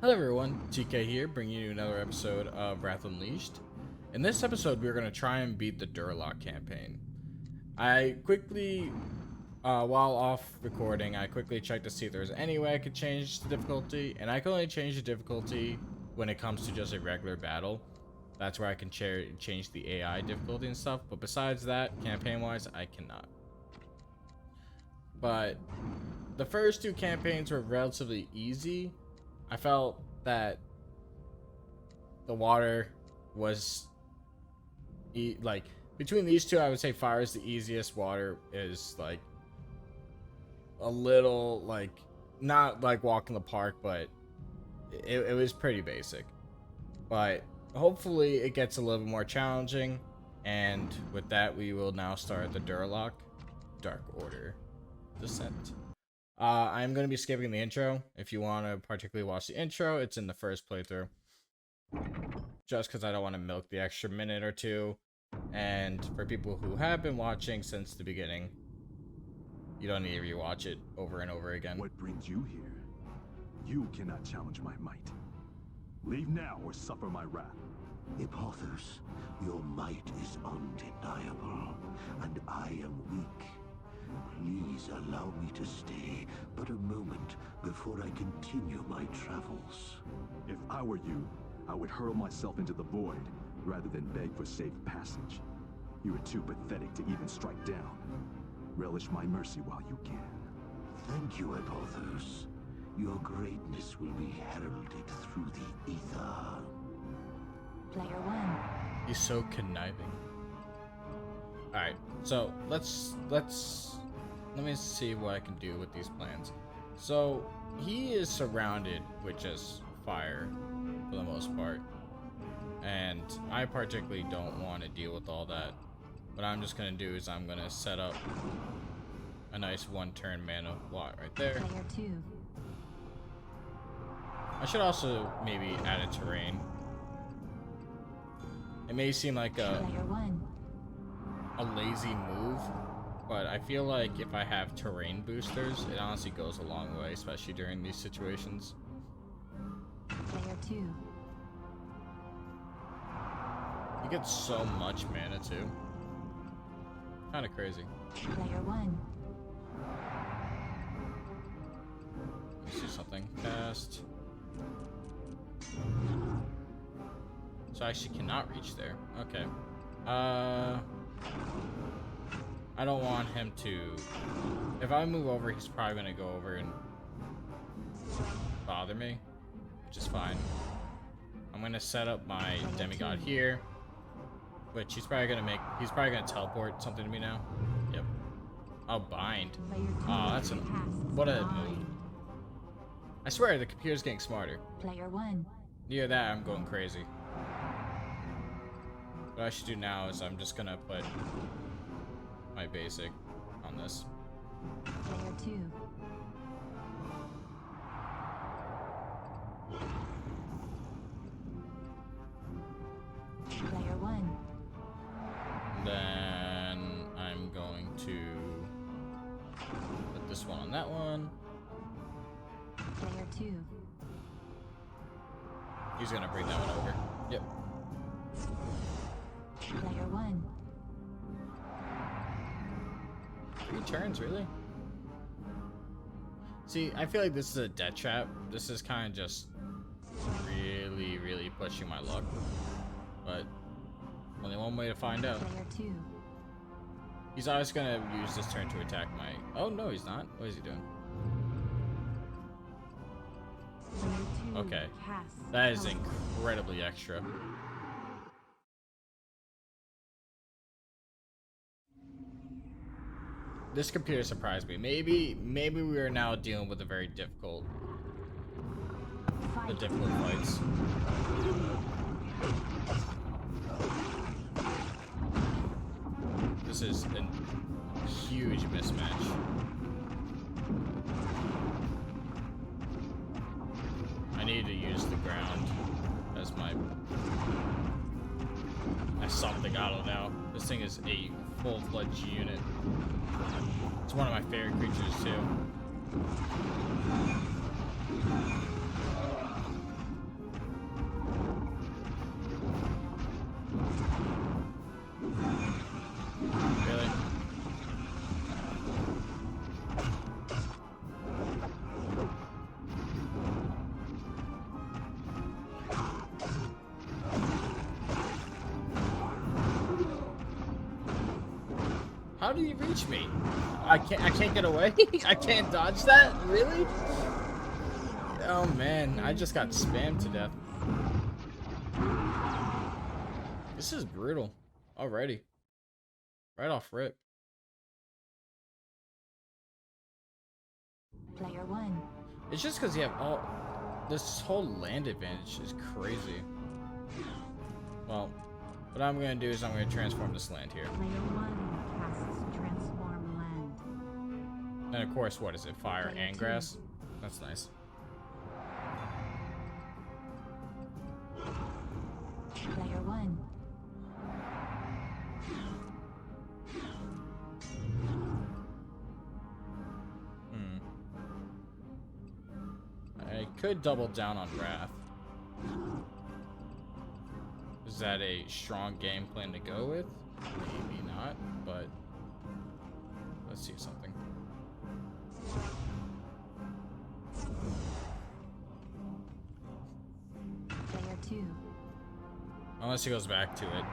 Hello everyone, TK here, bringing you another episode of Wrath Unleashed. In this episode, we're going to try and beat the Durlock campaign. I quickly, while off recording, I quickly checked to see if there's any way I could change the difficulty, and I can only change the difficulty when it comes to just a regular battle. That's where I can change the AI difficulty and stuff, but besides that, campaign-wise, I cannot. But the first two campaigns were relatively easy. I felt that the water was like between these two, I would say fire is the easiest. Water is like a little like not like walk in the park, but it was pretty basic. But hopefully it gets a little bit more challenging, and with that we will now start the Durlock Dark Order Descent. I'm going to be skipping the intro. If you want to particularly watch the intro, it's in the first playthrough. Just because I don't want to milk the extra minute or two. And for people who have been watching since the beginning, you don't need to rewatch it over and over again. What brings you here? You cannot challenge my might. Leave now or suffer my wrath. Epothos, your might is undeniable, and I am weak. Please allow me to stay but a moment before I continue my travels. If I were you, I would hurl myself into the void rather than beg for safe passage. You are too pathetic to even strike down. Relish my mercy while you can. Thank you, Epothos. Your greatness will be heralded through the ether. Player one. He's so conniving. Alright, so let me see what I can do with these plans. So he is surrounded with just fire for the most part, and I particularly don't want to deal with all that. What I'm just gonna do is I'm gonna set up a nice one-turn mana lot right there. Player two. I should also maybe add a terrain. It may seem like Player one. a lazy move, but I feel like if I have terrain boosters, it honestly goes a long way, especially during these situations. Player two. You get so much mana too. Kind of crazy. Player one. Let's do something fast. So I actually cannot reach there. Okay. I don't want him to. If I move over, he's probably gonna go over and bother me, which is fine. I'm gonna set up my demigod here, which he's probably gonna teleport something to me now. Yep. Oh, bind. Oh, that's what a move. I swear the computer's getting smarter. Player one. Near that, I'm going crazy. What I should do now is I'm just gonna put my basic on this. Player two. Player one. Then I'm going to put this one on that one. Player two. He's gonna bring that one over. Yep. Player one. 3 turns, really? See, I feel like this is a death trap. This is kind of just really pushing my luck. But only one way to find out. Player two. He's always gonna use this turn to attack my... Oh, no, he's not. What is he doing? Player two. Okay. Cast. That is incredibly extra. This computer surprised me. Maybe we are now dealing with a very difficult fights. This is a huge mismatch. I need to use the ground as my something. I don't know. This thing is a full-fledged unit. It's one of my favorite creatures too. How did he reach me? I can't get away? I can't dodge that? Really? Oh man, I just got spammed to death. This is brutal. Already. Right off rip. Player 1. It's just because you have all... This whole land advantage is crazy. Well, what I'm going to do is I'm going to transform this land here. Player 1 casts transform land. And of course, what is it? Fire Player and 2. grass? That's nice. Player 1. I could double down on Wrath. Is that a strong game plan to go with? Maybe not, but let's see something. Player 2. Unless he goes back to it.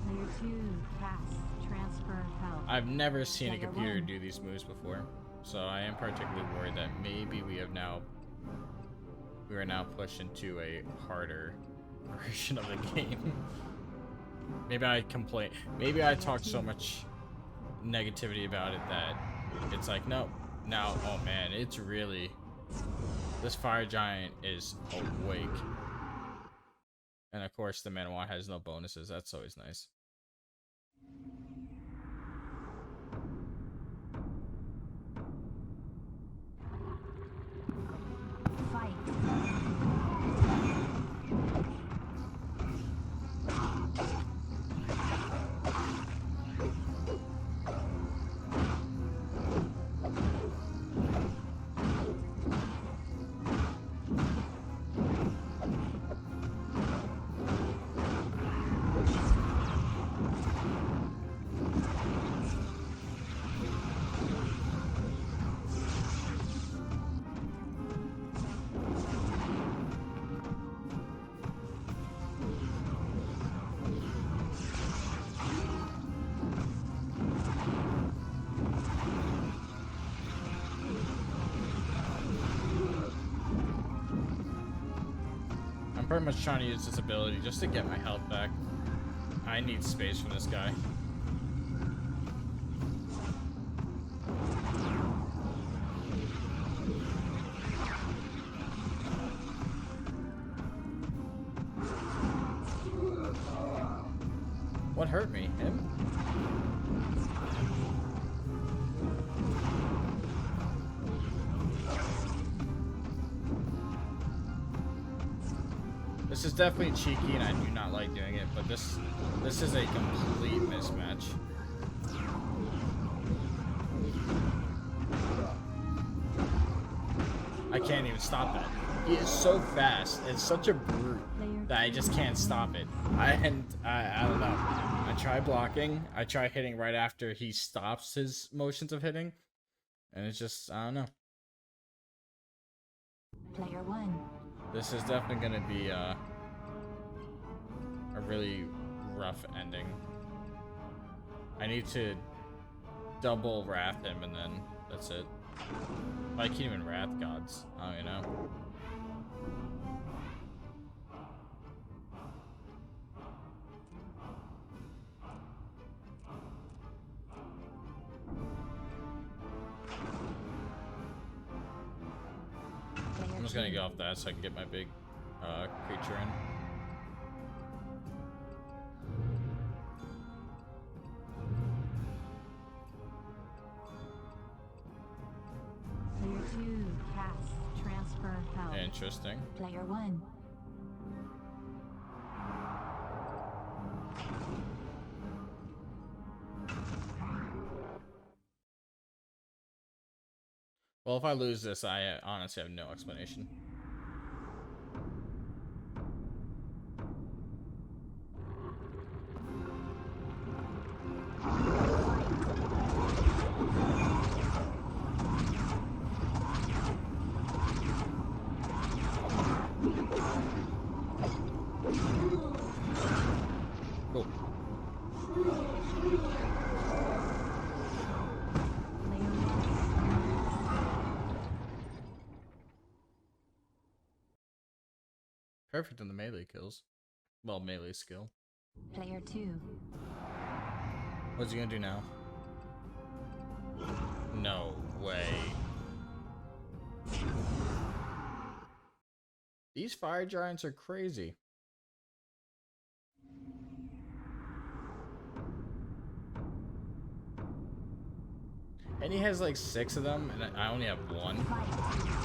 Player 2 casts transfer health. I've never seen a Player computer 1. do these moves before, so I am particularly worried that maybe we are now pushed into a harder version of the game. Maybe I complain. Maybe I talk so much negativity about it that it's like, no. Now, oh man, it's really... This fire giant is awake. And of course, the Manoir has no bonuses. That's always nice. Fight. I'm pretty much trying to use this ability just to get my health back. I need space from this guy. What hurt me? Him? This is definitely cheeky and I do not like doing it, but this is a complete mismatch. I can't even stop that. He is so fast and such a brute that I just can't stop it. I don't know. I try blocking, I try hitting right after he stops his motions of hitting, and it's just, I don't know. Player 1. This is definitely gonna be a really rough ending. I need to double wrath him and then that's it. I can't even wrath gods. I don't even know. I'm just gonna get off that so I can get my big creature in. Player 2 casts transfer health. Interesting. Player 1. Well, if I lose this, I honestly have no explanation. Perfect in the melee kills. Well, melee skill. Player 2. What's he gonna do now? No way. These fire giants are crazy. And he has like 6 of them, and I only have 1. Fight.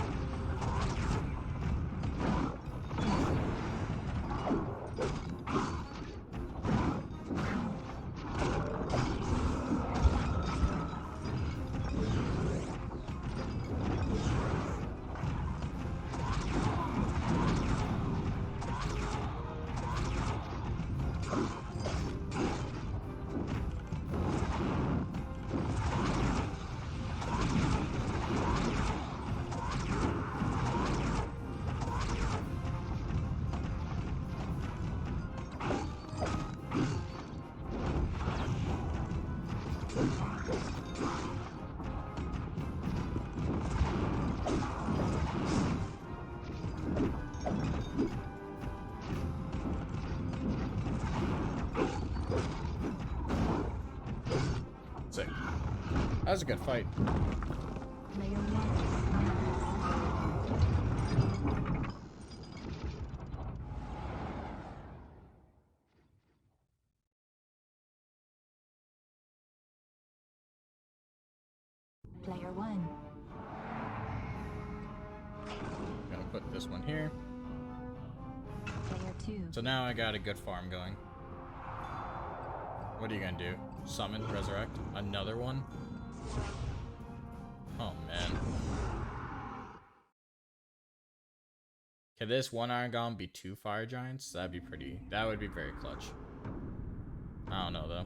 Sick. That was a good fight. Player 1. Player 1. Gonna put this one here. Player 2. So now I got a good farm going. What are you gonna do? Summon, resurrect, another one? Oh man. Can this one iron golem be 2 fire giants? That would be very clutch. I don't know though.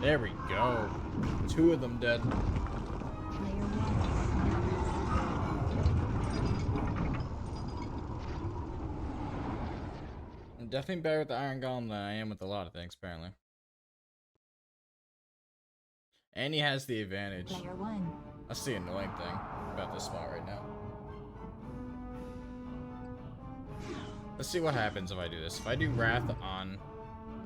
There we go. 2 of them dead. Player 1. I'm definitely better with the iron golem than I am with a lot of things, apparently. And he has the advantage. Player 1. That's the annoying thing about this spot right now. Let's see what happens if I do this. If I do Wrath on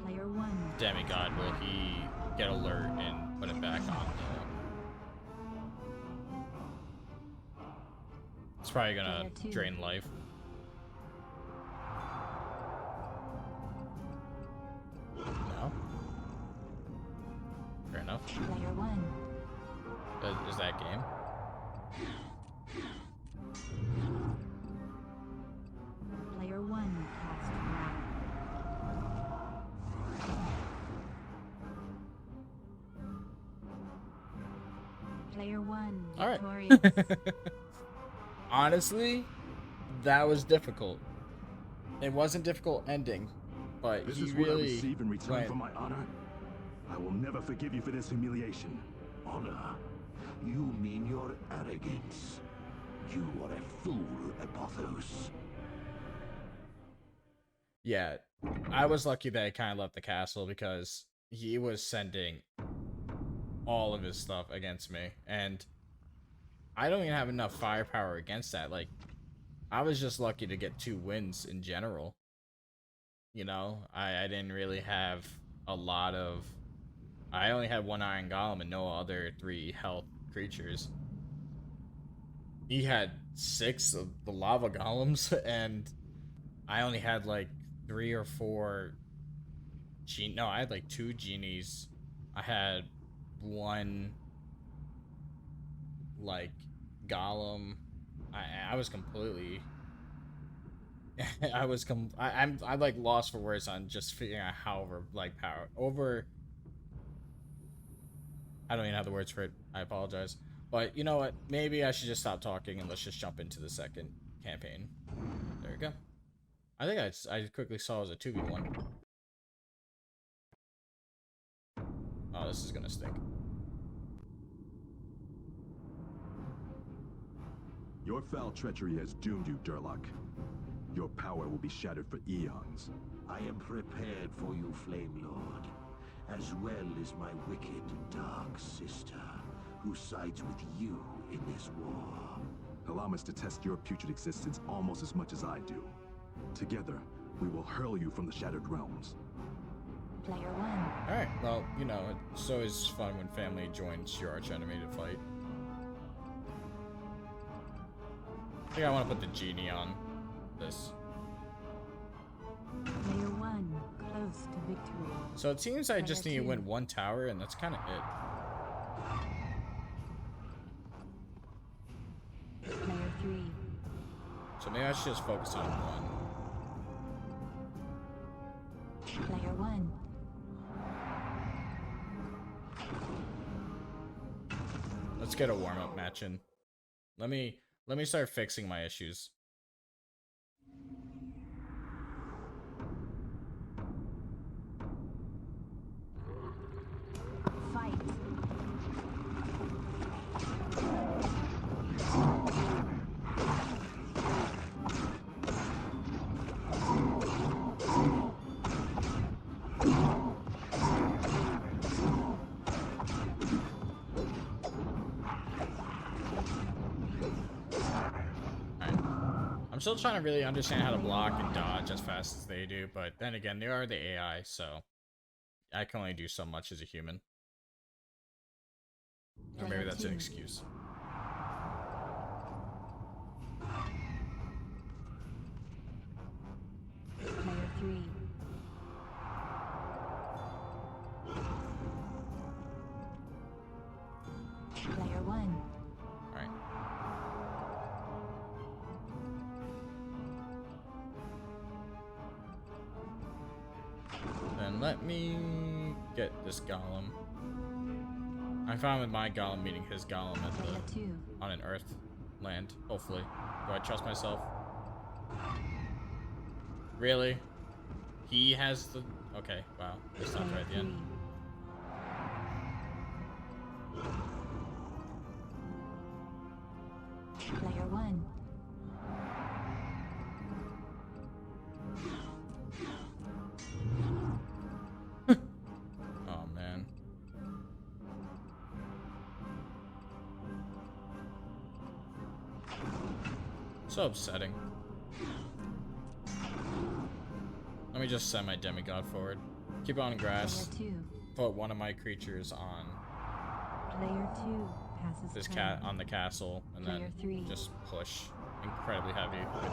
Player 1. Demigod, will he get alert and put it back on? It's probably gonna Player 2. drain life. No? Fair enough. Player 1. Is that game? Player 1 cast Wrath. Player 1 All right. victorious. Honestly, that was difficult. It wasn't difficult ending, but This he is what I really receive in return went. for my honor. I will never forgive you for this humiliation. Honor? You mean your arrogance? You are a fool, Apothos. Yeah, I was lucky that I kind of left the castle because he was sending all of his stuff against me, and I don't even have enough firepower against that. Like, I was just lucky to get 2 wins in general. You know, I didn't really have a lot of... I only had 1 iron golem and no other 3 health creatures. He had 6 of the lava golems, and I only had like 3 or 4 no, I had like 2 genies. I had 1 like golem. I was completely I'm like lost for words on just figuring out how over like power over I don't even have the words for it. I apologize. But you know what? Maybe I should just stop talking and let's just jump into the second campaign. There we go. I think I quickly saw it as a 2v1. Oh, this is gonna stink. Your foul treachery has doomed you, Durlock. Your power will be shattered for eons. I am prepared for you, Flame Lord, as well as my wicked, dark sister, who sides with you in this war. Allow us to test your putrid existence almost as much as I do. Together, we will hurl you from the Shattered Realms. Player 1. Alright, well, you know, it's always fun when family joins your arch-enemy to fight. I think I want to put the genie on this. Player 1. Close to victory. So it seems I just need to Player win 2. one tower, and that's kind of it. Player 3. So maybe I should just focus on one. Player 1. Let's get a warm-up match in. Let me start fixing my issues. Fight. I'm still trying to really understand how to block and dodge as fast as they do, but then again, they are the AI, so I can only do so much as a human. Or maybe that's an excuse. Player 3. Player 1. Alright. Then let me get this golem. I'm fine with my golem meeting his golem at Player 2. on an earth land, hopefully. Do I trust myself? Really? He has the... Okay, wow. They stopped right at the end. Player 1. Oh, man. So upsetting. Let me just send my demigod forward. Keep on grass. Player 2. Put one of my creatures on Player 2 passes this turn. cat on the castle, and Player then 3. just push incredibly heavy with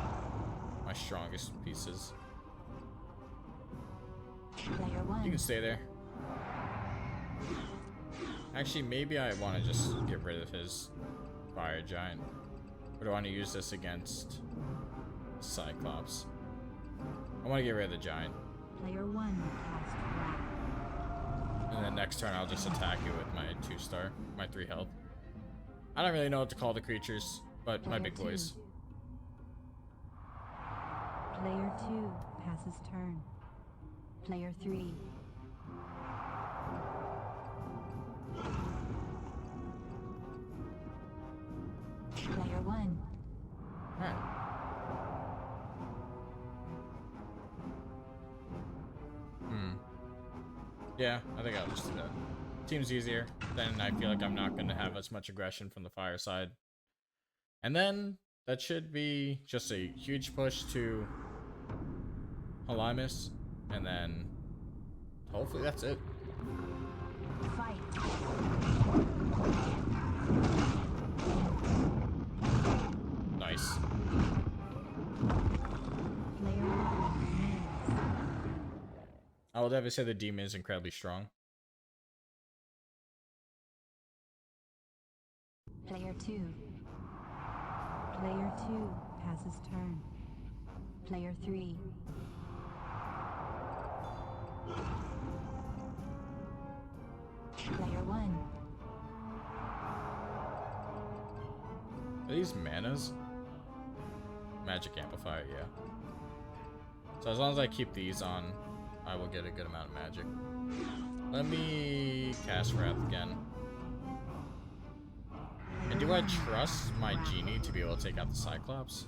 my strongest pieces. Player 1. You can stay there. Actually, maybe I want to just get rid of his fire giant. Or do I want to use this against Cyclops? I want to get rid of the giant. Player 1 cast wrath. And then next turn I'll just attack you with my 2-star, my 3 health. I don't really know what to call the creatures, but my Player big 2. boys. Player 2 passes turn. Player 3. Player 1. Alright. Yeah, I think I'll just do that. Seems easier. Then I feel like I'm not going to have as much aggression from the fire side. And then that should be just a huge push to Halimus. And then hopefully that's it. Fight. Nice. Player 1 wins. I will definitely say the demon is incredibly strong. Player 2. Player 2 passes turn. Player 3. Player 1. Are these manas? Magic amplifier, yeah. So as long as I keep these on, I will get a good amount of magic. Let me cast Wrath again. And do I trust my genie to be able to take out the Cyclops?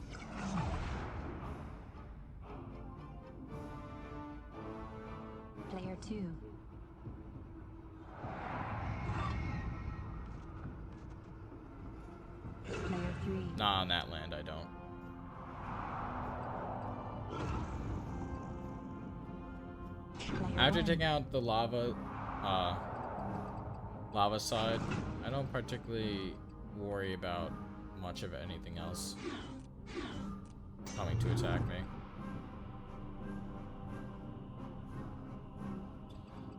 Player 2. Player 3. Nah, on that land I don't. Player After 1. taking out the lava side, I don't particularly worry about much of anything else coming to attack me.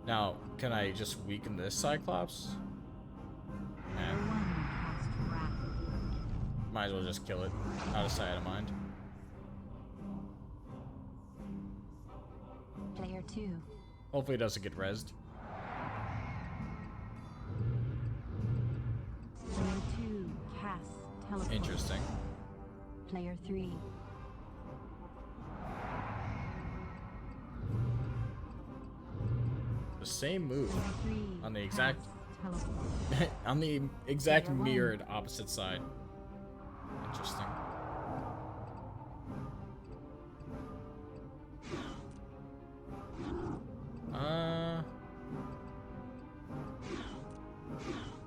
Now, can I just weaken this Cyclops? Player 1 cast Wrath. Might as well just kill it. Out of sight, out of mind. Player 2. Hopefully it doesn't get rezzed. Player 2 casts Teleport. Interesting. Player 3. The same move Player 3 on the exact casts Teleport. on the exact Player one. mirrored opposite side. Interesting.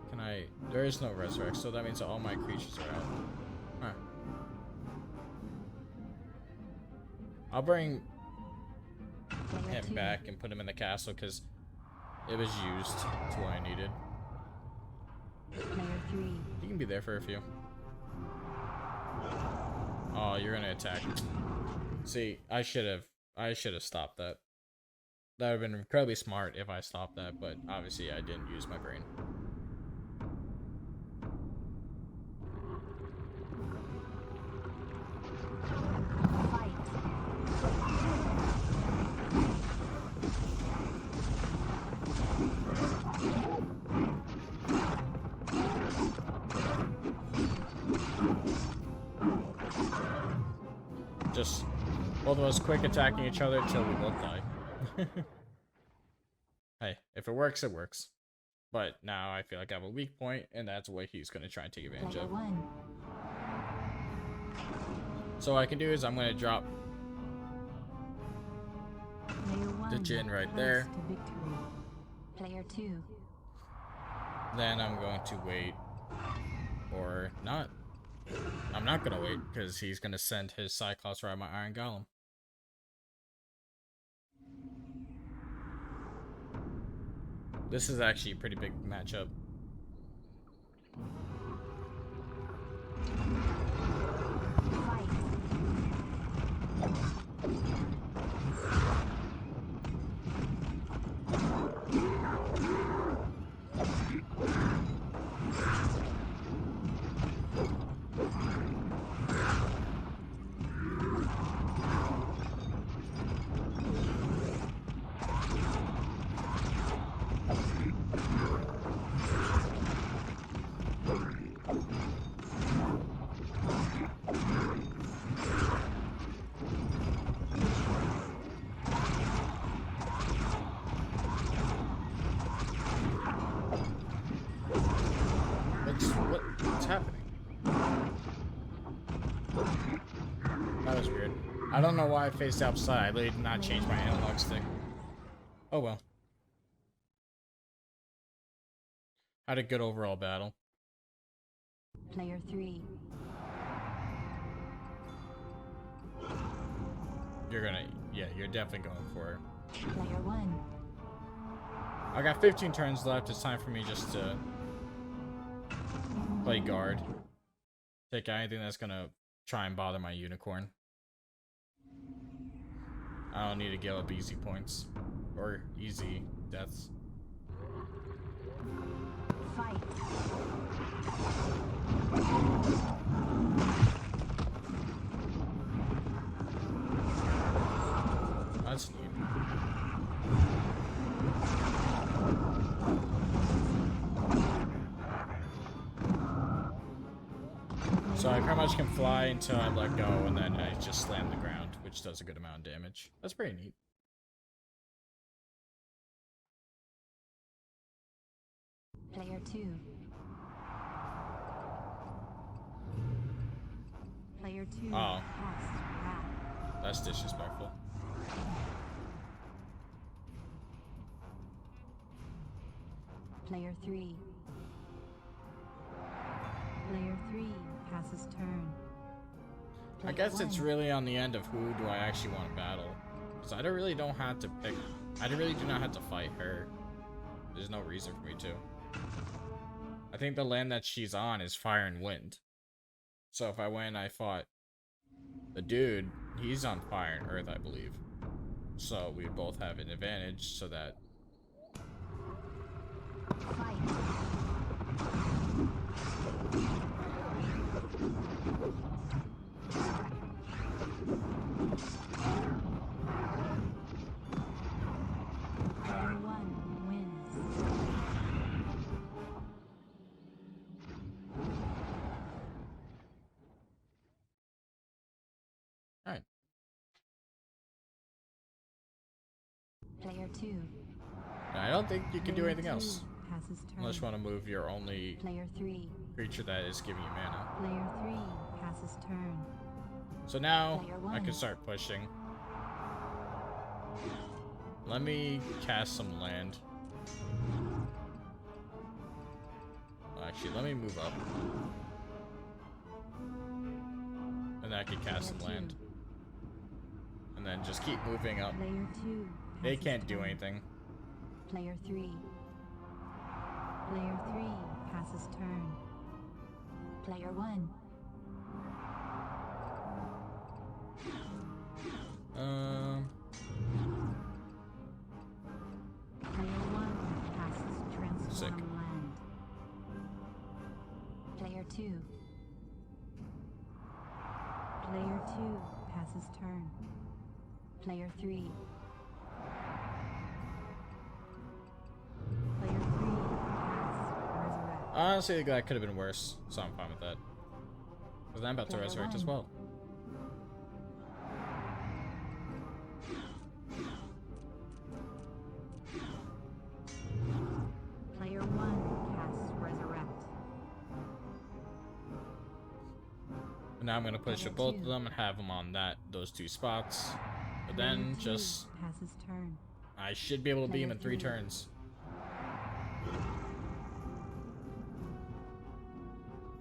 Can I? There is no resurrect, so that means that all my creatures are out. Huh. I'll bring Player him 2. back and put him in the castle because it was used to what I needed. Player 3. You can be there for a few. Oh, you're gonna attack. See, I should have stopped that. That would have been incredibly smart if I stopped that, but obviously I didn't use my brain. Fight. Just both of us quick attacking each other until we both die. Hey, if it works, it works. But now I feel like I have a weak point, and that's what he's going to try and take advantage Player of. 1. So what I can do is I'm going to drop Player 1. the Jinn right close there. to victory. Player 2. Then I'm going to wait, or not. I'm not going to wait, because he's going to send his Cyclops right at my Iron Golem. This is actually a pretty big matchup. Fight. What's happening? That was weird. I don't know why I faced outside. I literally did not change my analog stick. Oh well. Had a good overall battle. Player 3. You're gonna, yeah, you're definitely going for it. Player 1. I got 15 turns left. It's time for me just to play guard. Take out anything that's gonna try and bother my unicorn. I don't need to give up easy points or easy deaths. Fight. That's neat. So I pretty much can fly until I let go, and then I just slam the ground, which does a good amount of damage. That's pretty neat. Player 2. Player 2 Oh. casts Wrath. That's disrespectful. Player 3. Player 3 passes turn. I Player guess it's 1. really on the end of who do I actually want to battle. Because I really don't have to pick. I really do not have to fight her. There's no reason for me to. I think the land that she's on is fire and wind. So if I went and I fought the dude, he's on fire and earth, I believe. So we both have an advantage so that. Fight. Player 1 wins. Alright. Player 2. I don't think you can do Player anything 2 else. passes turn. Unless you want to move your only Player 3. creature that is giving you mana. Player 3 passes turn. So now Player I one. can start pushing. Let me cast some land. Well, actually, let me move up. And I can cast some Player land. 2. And then just keep moving up. Player 2 They passes can't do turn. anything. Player 3. Player 3 passes turn. Player 1. Player 1 passes transform Sick. land. Player 2. Player 2 passes turn. Player 3. Player 3 casts resurrect. Honestly, that could have been worse, so I'm fine with that. Because I'm about to Player resurrect as one. well. Player 1 casts resurrect. And now I'm going to push Player with both of two. them and have them on those two spots. But Player then 2 just, passes turn. I should be able to beat him in 3 Player three. turns.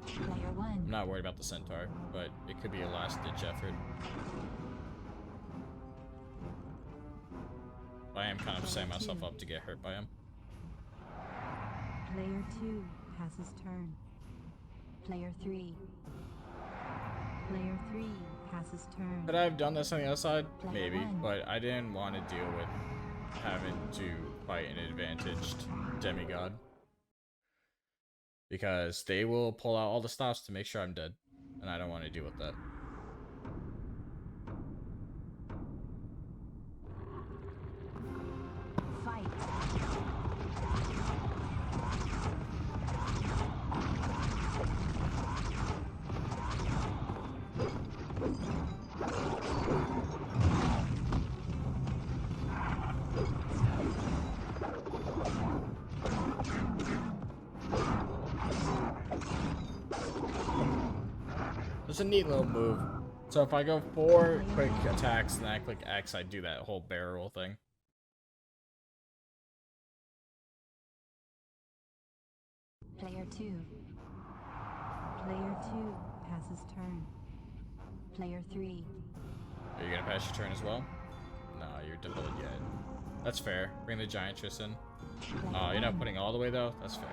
Player 1. I'm not worried about the centaur, but it could be a last ditch effort. But I am kind of setting myself up to get hurt by him. Player 2 passes turn. Player 3. Player 3 passes turn. Could I have done this on the other side? Player Maybe, one. but I didn't want to deal with having to fight an advantaged demigod. Because they will pull out all the stops to make sure I'm dead. And I don't want to deal with that. Fight. It's a neat little move. So if I go 4 quick attacks and I click X, I do that whole barrel thing. Player 2. Player 2 passes turn. Player 3. Are you gonna pass your turn as well? No, you're delayed yet. That's fair. Bring the Giantress in. Oh, you're not putting all the way though? That's fair.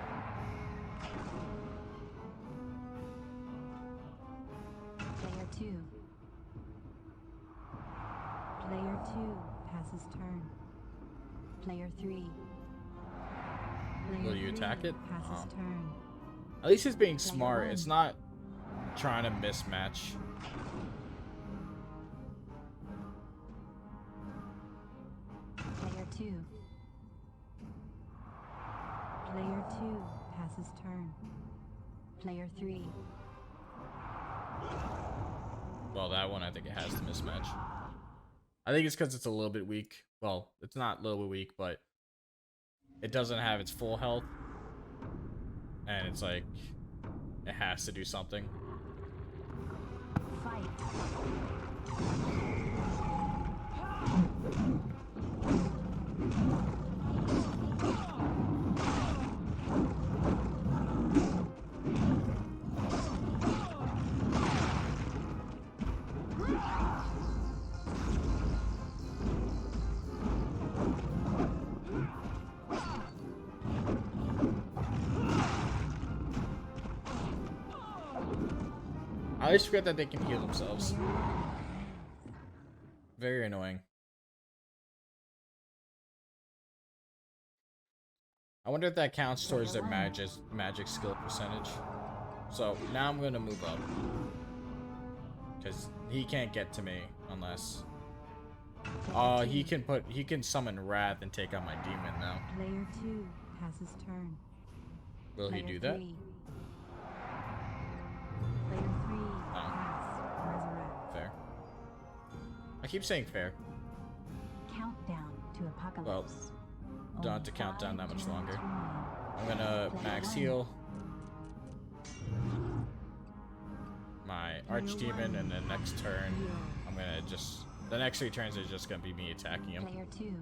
Player 2. Player 2 passes turn. Player 3. Player Will you attack 3 it? Passes Oh. turn. At least it's being Player smart. one. It's not trying to mismatch. Player 2. Player 2 passes turn. Player 3. Well, that one I think it has the mismatch. I think it's because it's a little bit weak. Well, it's not a little bit weak, but it doesn't have its full health. And it's like, it has to do something. Fight. I always forget that they can heal themselves. Very annoying. I wonder if that counts towards their magic skill percentage. So now I'm gonna move up. Because he can't get to me unless he can summon Wrath and take out my demon now. Player 2 has his turn. Will he do that? Player 3 has resurrect. Fair. I keep saying fair. Countdown to apocalypse. Well, don't have to count down that much longer. I'm gonna max heal my archdemon, and then next turn I'm gonna just the next 3 turns is just gonna be me attacking him. Player 2.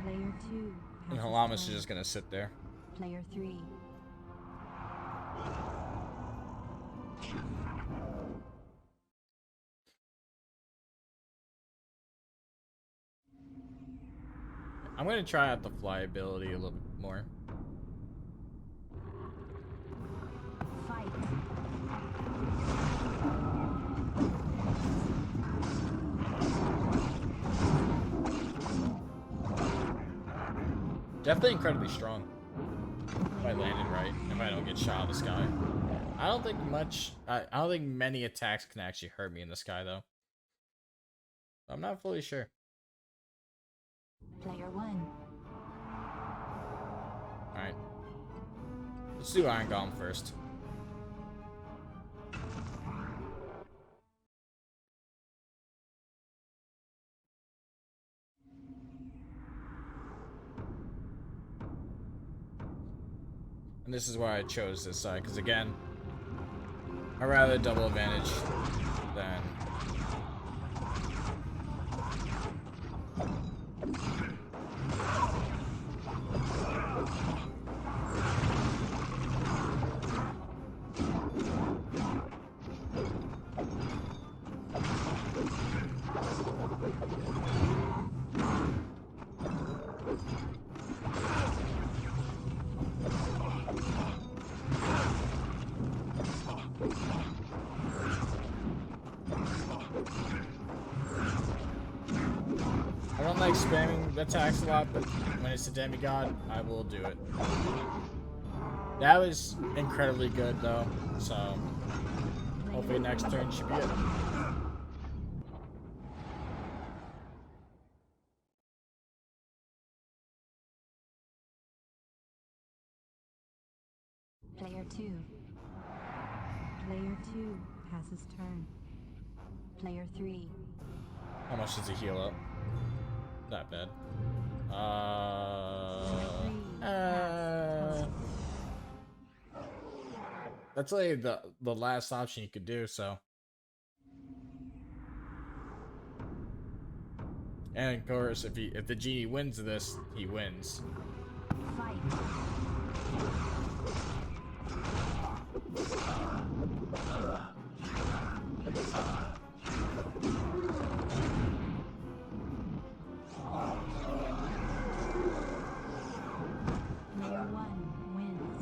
Player 2 And has Halamas his is turn. just gonna sit there. Player 3. I'm gonna try out the fly ability a little bit more. Fight. Definitely incredibly strong. If I landed right, if I don't get shot out of the sky. I don't think I don't think many attacks can actually hurt me in the sky though. I'm not fully sure. Player 1. Alright. Let's do Iron Golem first. And this is why I chose this side, because again, I'd rather double advantage than... I don't like spamming the attacks a lot, but when it's a demigod, I will do it. That was incredibly good though, so hopefully next turn should be it. Player 2. Player 2 has his turn. Player 3. How much does he heal up? Not bad. That's like the last option you could do, so. And of course, if the genie wins this, he wins. Fight. Player 1 wins.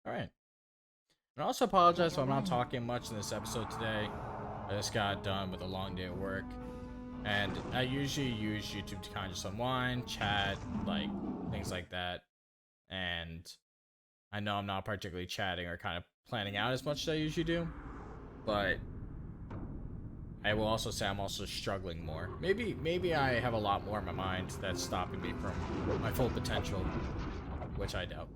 Alright. And I also apologize if I'm not talking much in this episode today. I just got done with a long day at work. And I usually use YouTube to kind of just unwind, chat, like things like that. And I know I'm not particularly chatting or kind of planning out as much as I usually do. But I will also say I'm also struggling more. Maybe I have a lot more in my mind that's stopping me from my full potential, which I doubt.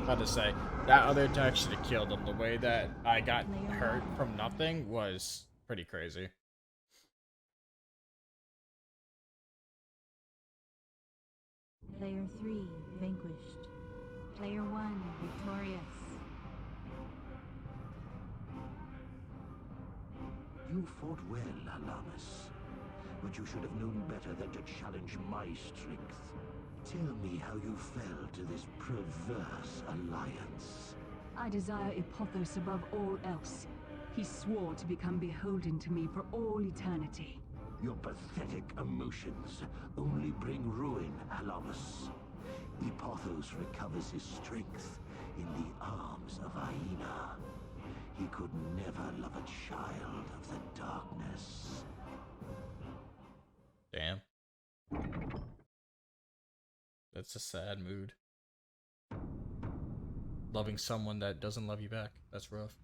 About to say, that other attack should have killed him. The way that I got hurt from nothing was pretty crazy. Player 3 vanquished. Player 1 victorious. You fought well, Alamis. But you should have known better than to challenge my strength. Tell me how you fell to this perverse alliance. I desire Epothos above all else. He swore to become beholden to me for all eternity. Your pathetic emotions only bring ruin, Alamis. Epothos recovers his strength in the arms of Aina. He could never love a child of the darkness. Damn. That's a sad mood. Loving someone that doesn't love you back. That's rough.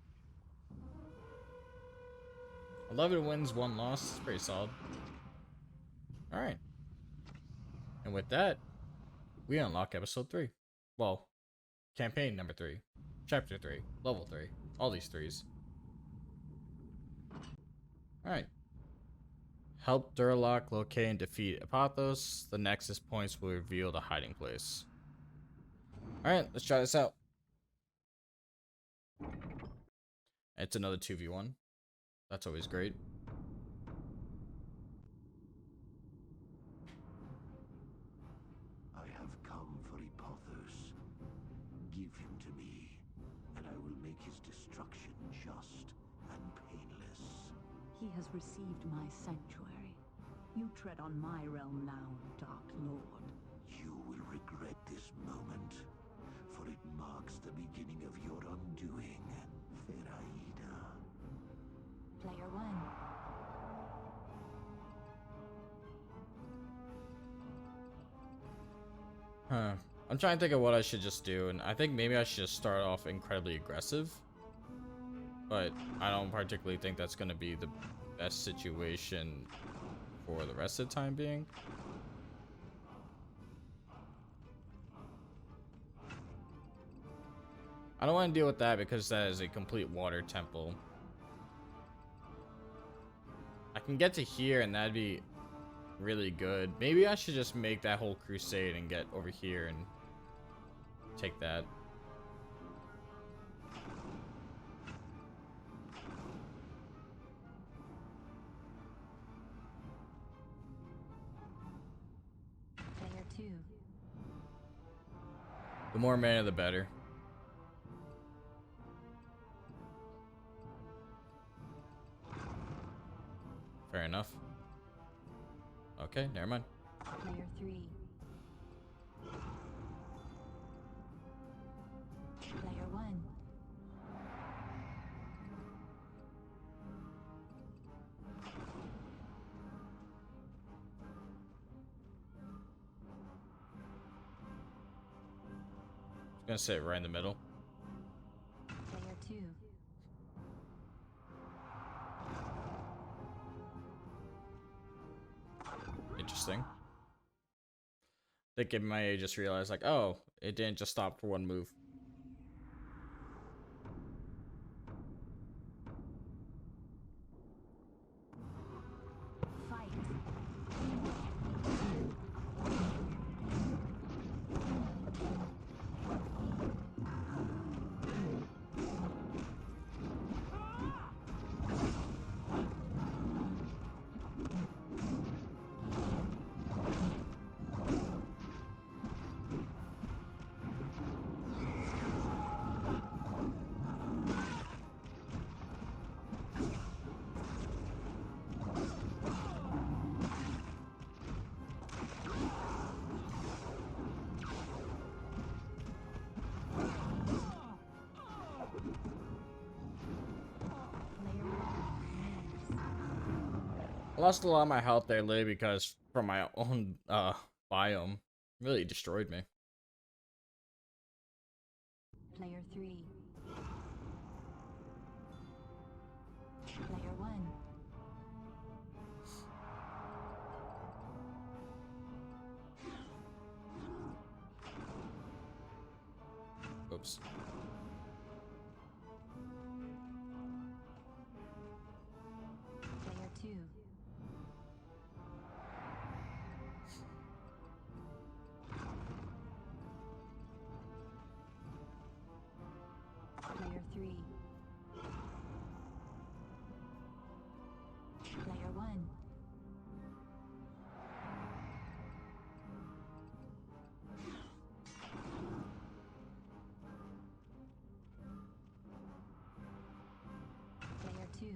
11 wins, 1 loss. It's pretty solid. Alright. And with that, we unlock episode 3. Well, campaign number 3. Chapter 3. Level 3. All these 3s. Alright. Help Durlock locate and defeat Epothos. The Nexus points will reveal the hiding place. Alright, let's try this out. It's another 2v1. That's always great. I have come for Epothos. Give him to me, and I will make his destruction just and painless. He has received my sanctuary. You tread on my realm now, Dark Lord. You will regret this moment, for it marks the beginning of your undoing, Feraida. Player 1. Huh. I'm trying to think of what I should just do, and I think maybe I should just start off incredibly aggressive. But I don't particularly think that's going to be the best situation for the rest of the time being. I don't want to deal with that because that is a complete water temple. I can get to here and that'd be really good. Maybe I should just make that whole crusade and get over here and take that. Player 2. The more mana, the better. Fair enough. Okay, never mind. Player 3. Player 1. Just gonna sit right in the middle. Player 2. Interesting. I think it might just realize like, oh, it didn't just stop for one move. Fight. I lost a lot of my health there literally because from my own biome. Really destroyed me. Player 3. Player 1. Oops. Player 2. Player 3. Player 1. Player 2.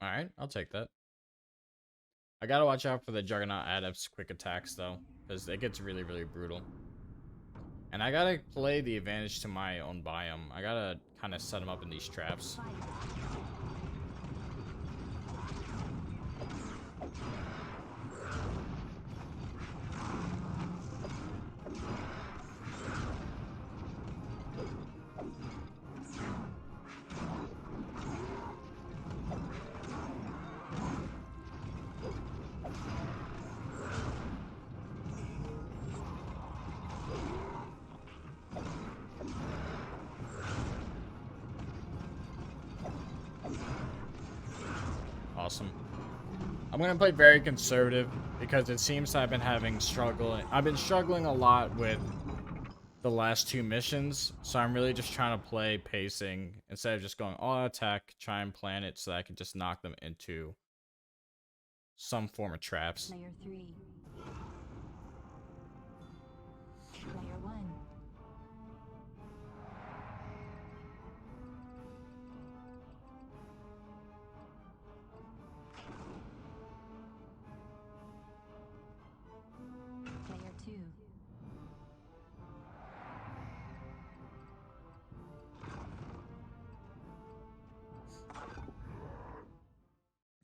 Alright, I'll take that. I gotta watch out for the Juggernaut Adept's quick attacks though, because it gets really, really brutal. And I gotta play the advantage to my own biome. I gotta kind of set them up in these traps. Awesome. I'm gonna play very conservative because it seems I've been struggling a lot with the last 2 missions, so I'm really just trying to play pacing instead of just going all attack, try and plan it so that I can just knock them into some form of traps. Player 3. Player 1. Player 2.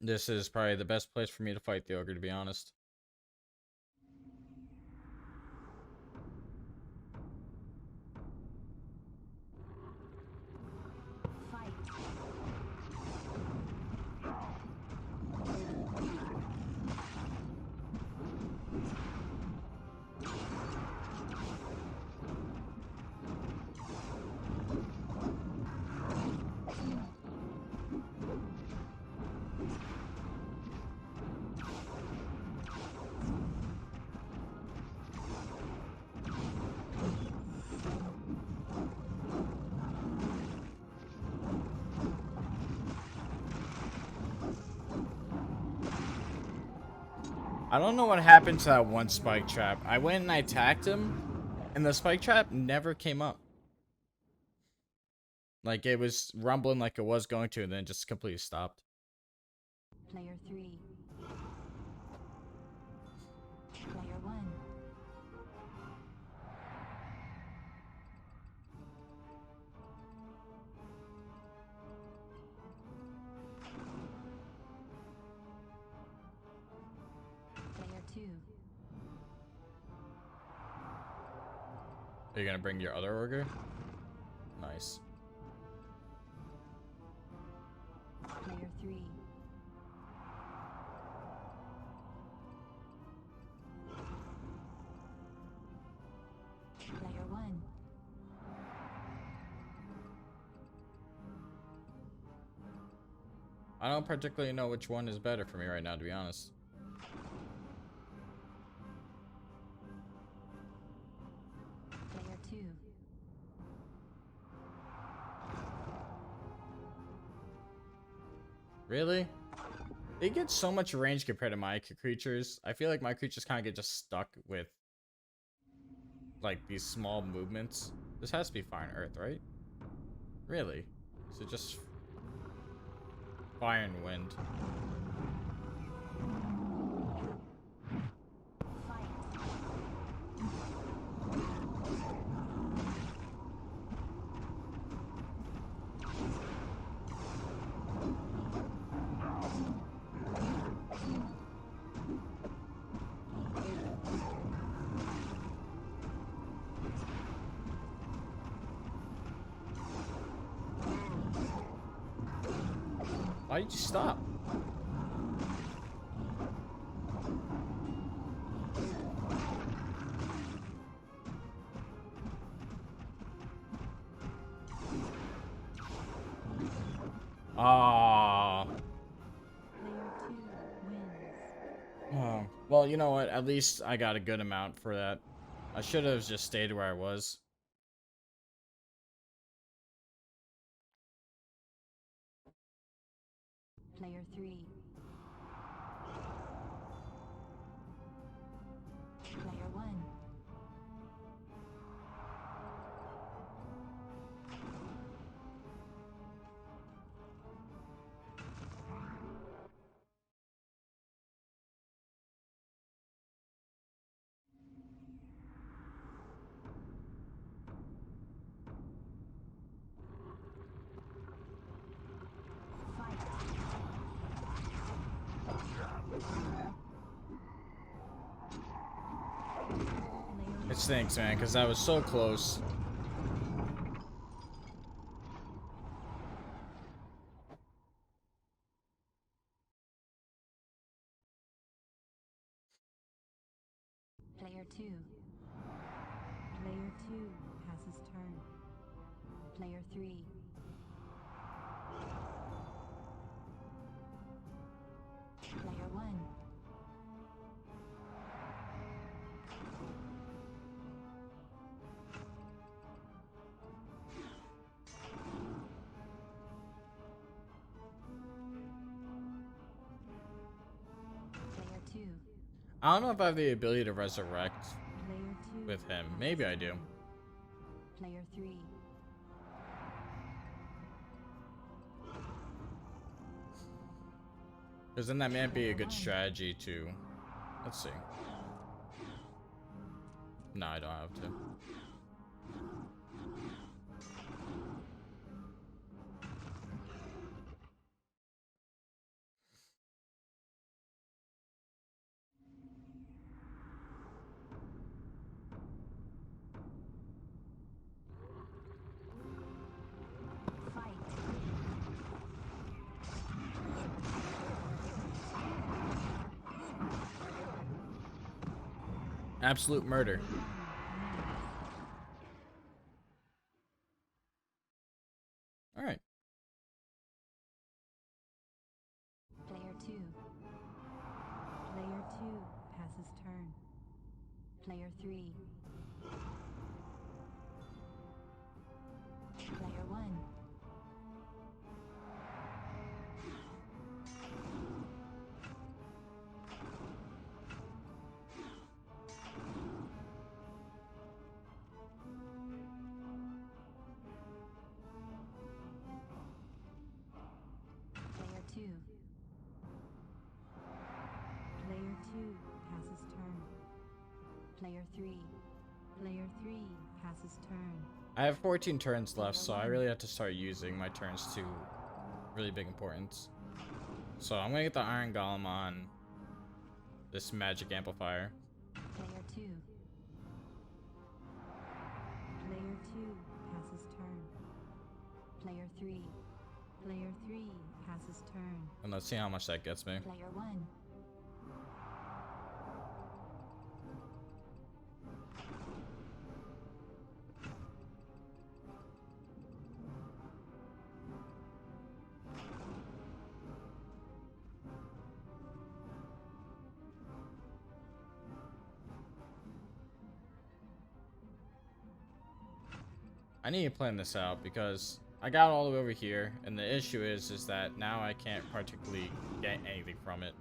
This is probably the best place for me to fight the ogre, to be honest. Fight. I don't know what happened to that one spike trap. I went and I attacked him, and the spike trap never came up. Like, it was rumbling like it was going to, and then just completely stopped. Player 3. Player 1. Player 2. Are you gonna bring your other ogre? Nice. Player 3. Player 1. I don't particularly know which one is better for me right now, to be honest. Player 2. Really? They get so much range compared to my creatures. I feel like my creatures kind of get just stuck with like these small movements. This has to be fire and earth, right? Really? Is it just fire and wind? Fight. Why did you stop? Ah. Player 2 wins. Oh. Well, you know what? At least I got a good amount for that. I should have just stayed where I was. Player 3. Player 1. It stinks, man, because I was so close. Player 2. Player 2 has his turn. Player 3. Player 1. Player 2. I don't know if I have the ability to resurrect Player 2 with him. has Maybe his I do. turn. Player 3. Because then that might be a good strategy to... Let's see. No, I don't have to. Fight. Absolute murder. Alright. Player 2. Player 2 has his turn. Player 3. Player 1. Player 2. Player 2 has his turn. Player 3. Player 3 has his turn. I have 14 turns left, so I really have to start using my turns to really big importance. So I'm gonna get the Iron Golem on this magic amplifier. Player 2. Player 2 has his turn. Player 3. Player 3 has his turn. And let's see how much that gets me. Player 1. I need to plan this out because I got all the way over here, and the issue is that now I can't particularly get anything from it.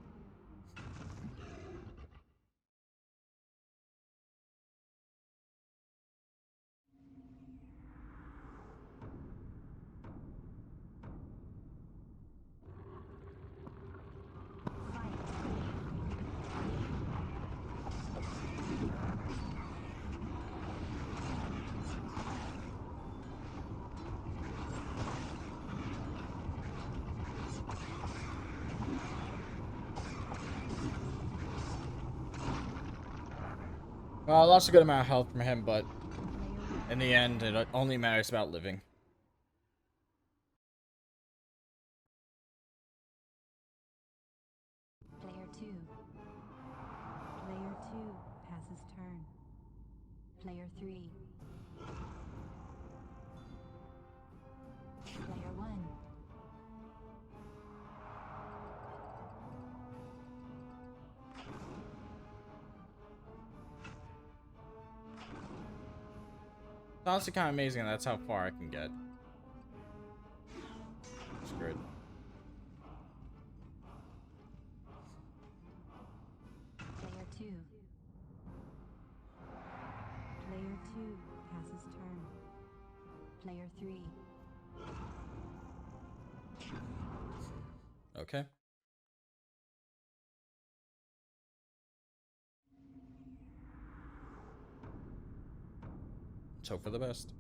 Well, I lost a good amount of health from him, but in the end, it only matters about living. Player 3. Player 1. It's honestly kind of amazing that's how far I can get. Screwed. Player 2. Player 2 passes turn. Player 3. Okay. Let's hope for the best.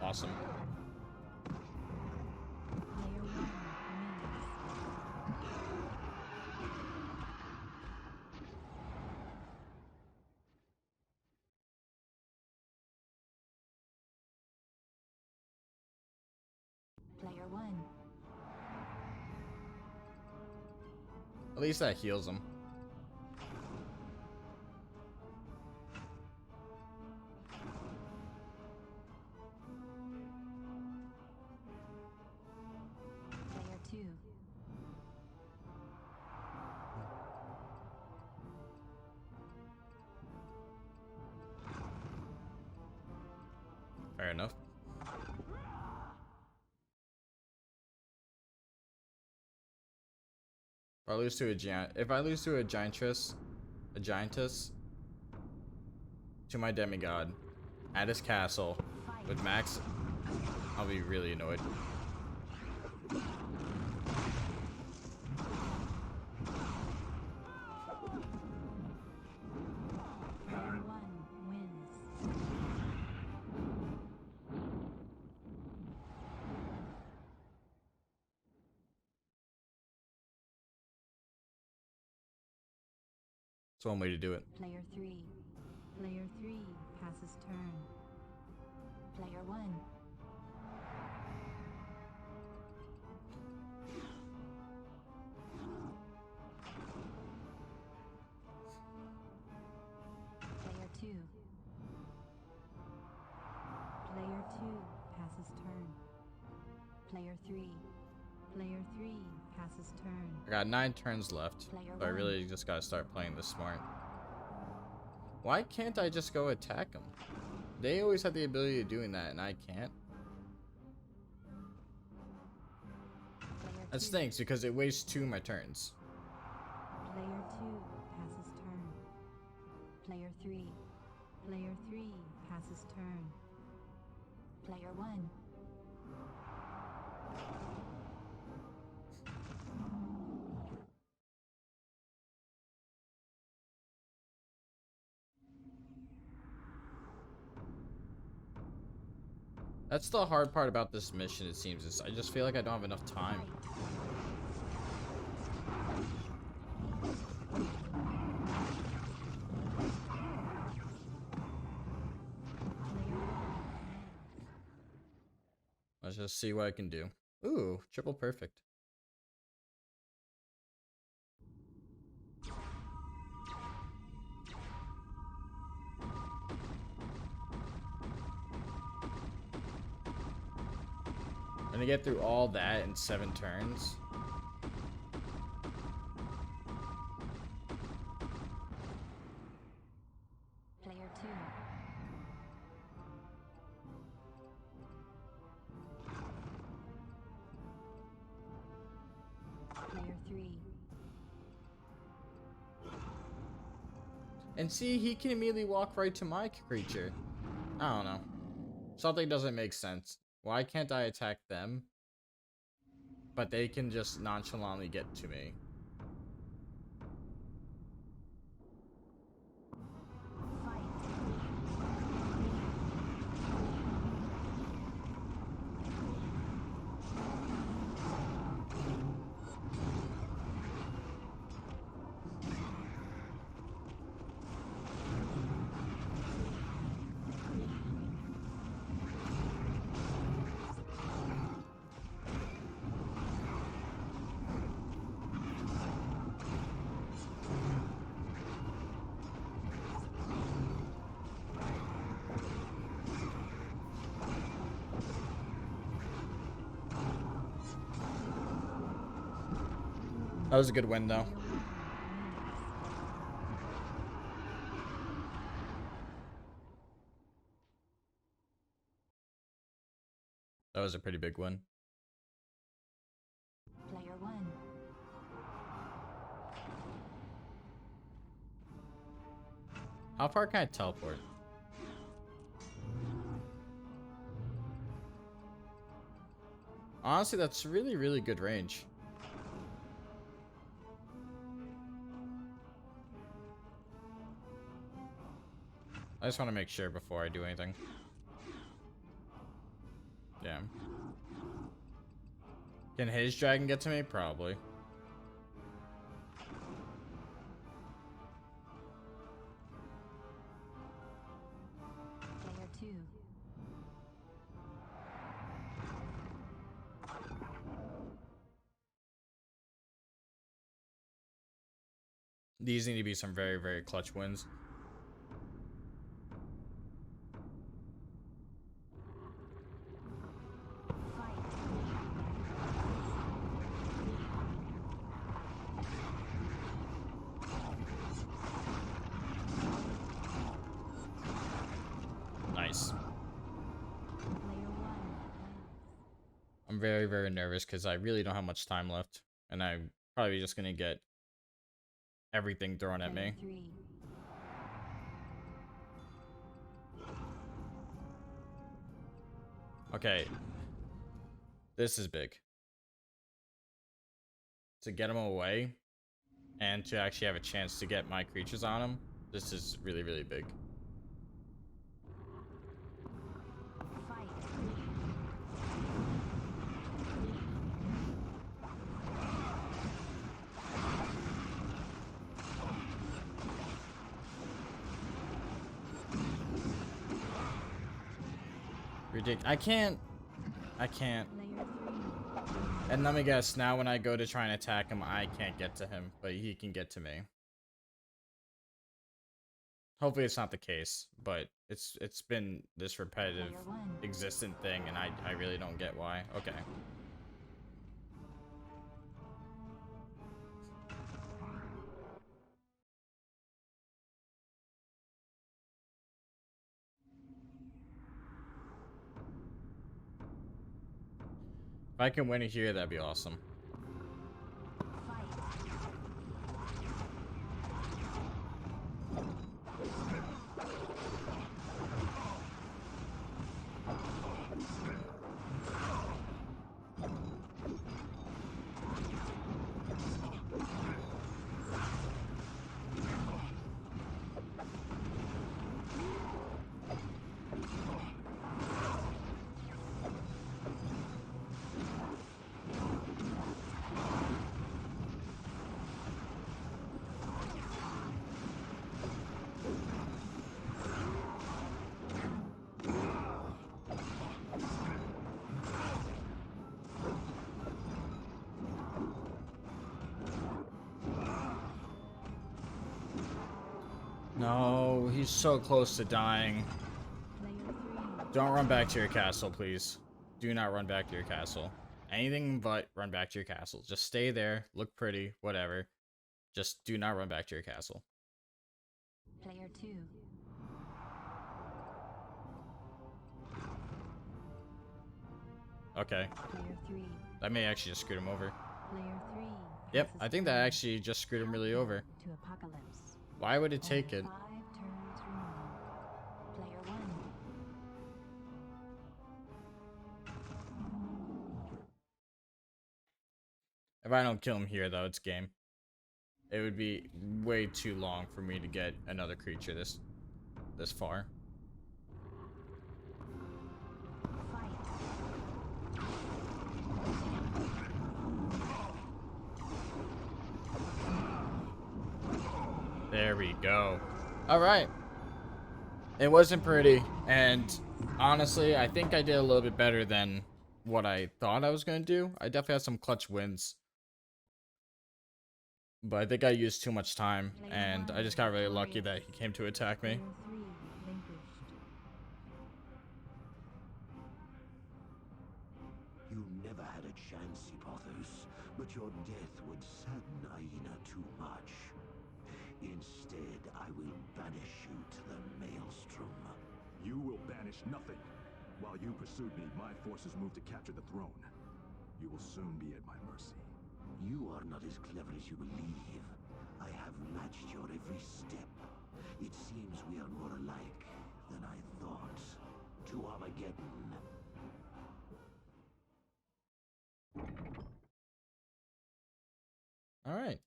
Awesome. Player 1 wins. Player 1. At least that heals him. Player 2. Fair enough. If I lose to a giantess, to my demigod, at his castle, with Max, I'll be really annoyed. Player 1 wins. That's one way to do it. Player 3. Player 3 passes turn. Player 1. Player 2. Player 2 passes turn. Player 3. Player 3 passes turn. I got 9 turns left, so I really just gotta start playing this smart. Why can't I just go attack them? They always have the ability of doing that, and I can't. Player That 2. stinks because it wastes 2 of my turns. Player 2 passes turn. Player 3. Player 3 passes turn. Player 1. That's the hard part about this mission, it seems, is I just feel like I don't have enough time. Let's just see what I can do. Ooh, triple perfect. I'm gonna get through all that in 7 turns. Player 2. Player 3. And see, he can immediately walk right to my creature. I don't know. Something doesn't make sense. Why can't I attack them? But they can just nonchalantly get to me. That was a good win, though. Player 1 wins. That was a pretty big win. Player 1. How far can I teleport? Honestly, that's really, really good range. I just want to make sure before I do anything. Damn. Can his dragon get to me? Probably. Player 2. These need to be some very, very clutch wins. Fight. Nice. Player 1 wins. I'm very, very nervous because I really don't have much time left. And I'm probably just going to get everything thrown at me. Player 3. Okay. This is big. To get him away and to actually have a chance to get my creatures on him, this is really, really big. Fight. Ridiculous. I can't. Player 3. And let me guess, now when I go to try and attack him, I can't get to him, but he can get to me. Hopefully it's not the case, but it's been this repetitive, Player 1. existent thing, and I really don't get why. Okay. If I can win it here, that'd be awesome. Fight. No, he's so close to dying. Player 3. Don't run back to your castle, please. Do not run back to your castle. Anything but run back to your castle. Just stay there, look pretty, whatever. Just do not run back to your castle. Player 2. Okay. Player 3. That may actually just screwed him over. Player 3. Yep, passes I think that turn. actually just screwed him really over. To Apocalypse. Why would it take it? Only 5 turns remaining. Player 1. If I don't kill him here, though, it's game. It would be way too long for me to get another creature this far. Fight. There we go. All right. It wasn't pretty, and honestly, I think I did a little bit better than what I thought I was going to do. I definitely had some clutch wins. But I think I used too much time, and I just got really lucky that he came to attack me. Player 3 vanquished. You never had a chance, Hippothes, but your death would sadden the maelstrom. You will banish nothing. While you pursued me, my forces moved to capture the throne. You will soon be at my mercy. You are not as clever as you believe. I have matched your every step. It seems we are more alike than I thought. To Armageddon. All right.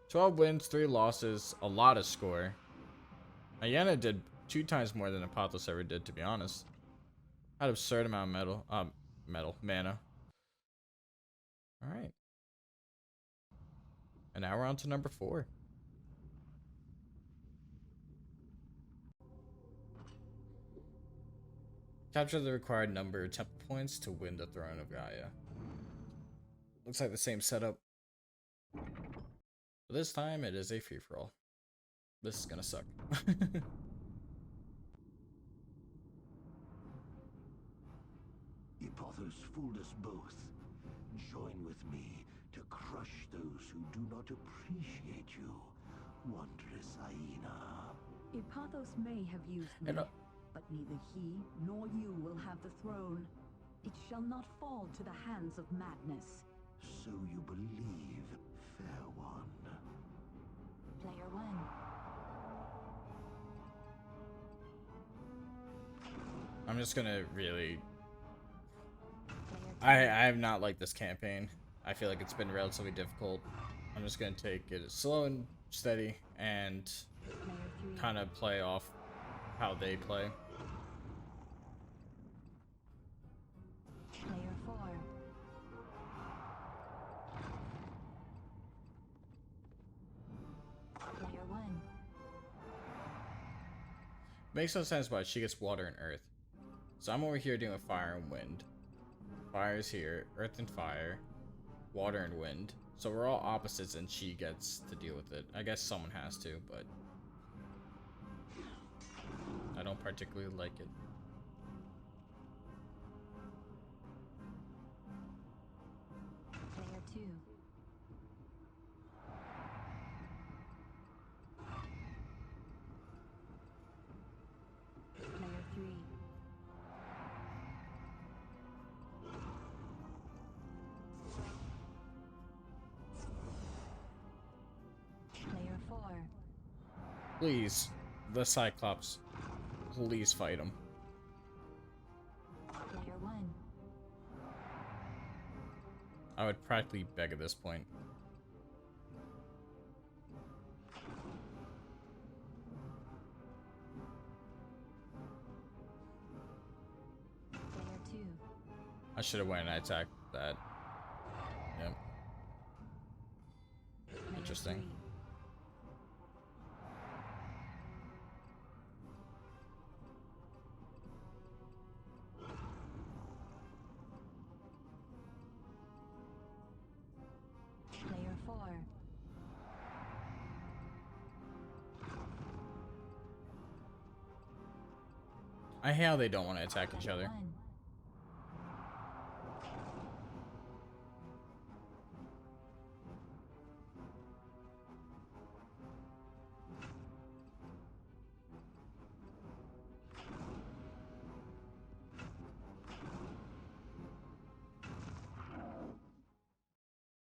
"12 wins, 3 losses, a lot of score." Ayana did 2 times more than Apothos ever did, to be honest. Had absurd amount of mana. All right. And now we're on to number 4. Capture the required number of temple points to win the Throne of Gaia. Looks like the same setup. But this time it is a free-for-all. This is gonna suck. Apothos fooled us both. Join with me to crush those who do not appreciate you, wondrous hyena. Ipathos may have used me, but neither he nor you will have the throne. It shall not fall to the hands of madness. So you believe, fair one. Player 1. I'm just gonna really... Player I have not liked this campaign. I feel like it's been relatively difficult. I'm just gonna take it slow and steady and 2. Player 3. kind of play off how they play. Player 4. Player 1. Makes no sense why she gets water and earth. So I'm over here doing fire and wind. Fire is here, earth and fire, water and wind. So we're all opposites and she gets to deal with it. I guess someone has to, but I don't particularly like it. Player 2. Player 3. Player 4. Please, the Cyclops, please fight him. Player 1. I would practically beg at this point. Player 2. I should have went and attacked that. Yep. Player Interesting. 3. Player 4. I hate how they don't want to attack each Player other. 1.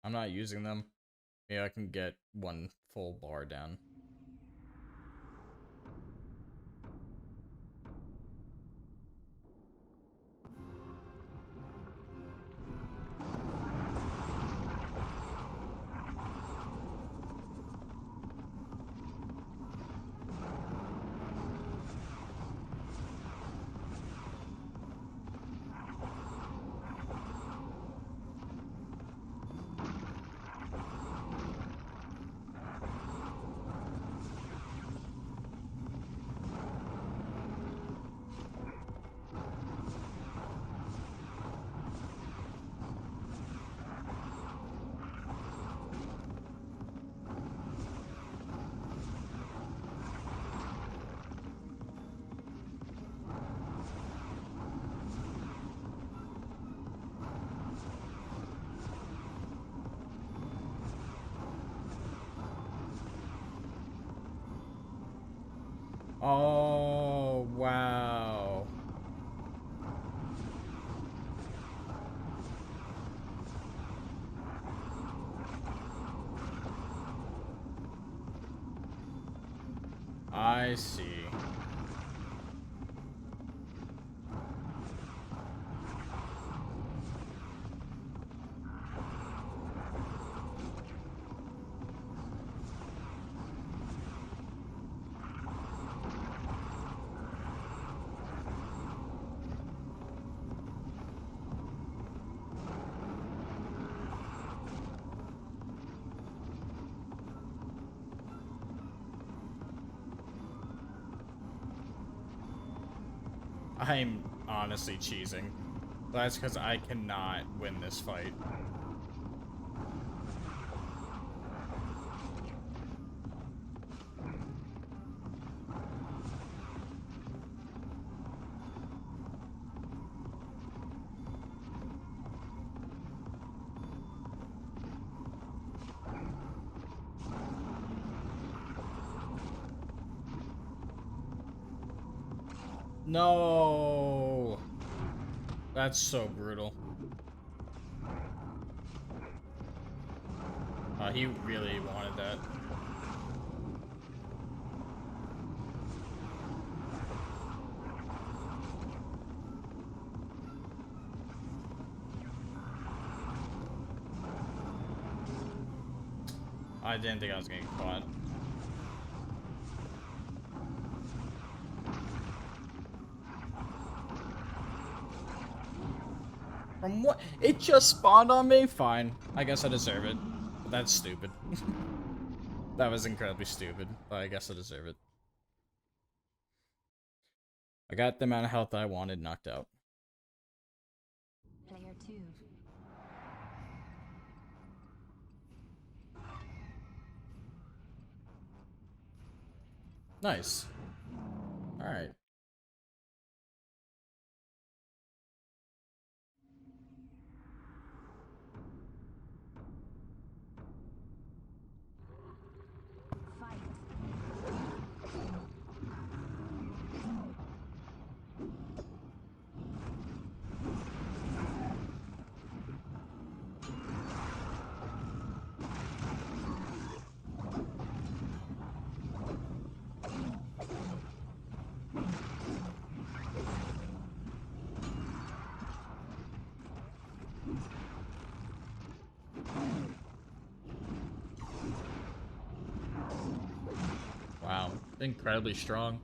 I'm not using them. Maybe I can get one full bar down. Oh, wow. I see. I'm honestly cheesing. That's because I cannot win this fight. No! That's so brutal. He really wanted that. I didn't think I was gonna get caught. From what? It just spawned on me? Fine. I guess I deserve it. But that's stupid. That was incredibly stupid, but I guess I deserve it. I got the amount of health I wanted knocked out. Player 2. Nice. Alright. Fight. Wow. Incredibly strong.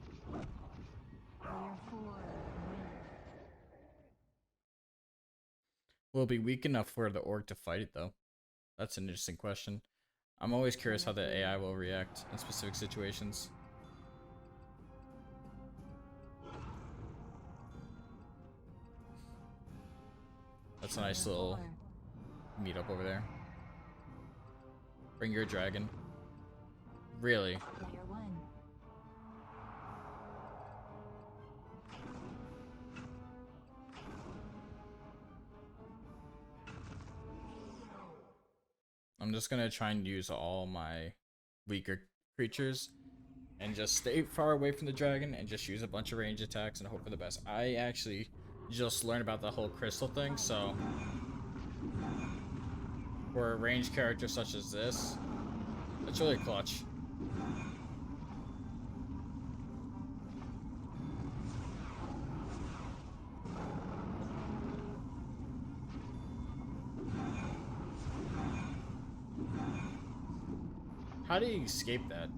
Player 4. Win. Will it be weak enough for the orc to fight it, though? That's an interesting question. I'm always curious how the AI will react in specific situations. That's a nice Player little 4. meetup over there. Bring your dragon. Really? Player 1. I'm just gonna try and use all my weaker creatures and just stay far away from the dragon and just use a bunch of range attacks and hope for the best. I actually just learned about the whole crystal thing, so for a ranged character such as this, it's really clutch. How do you escape that?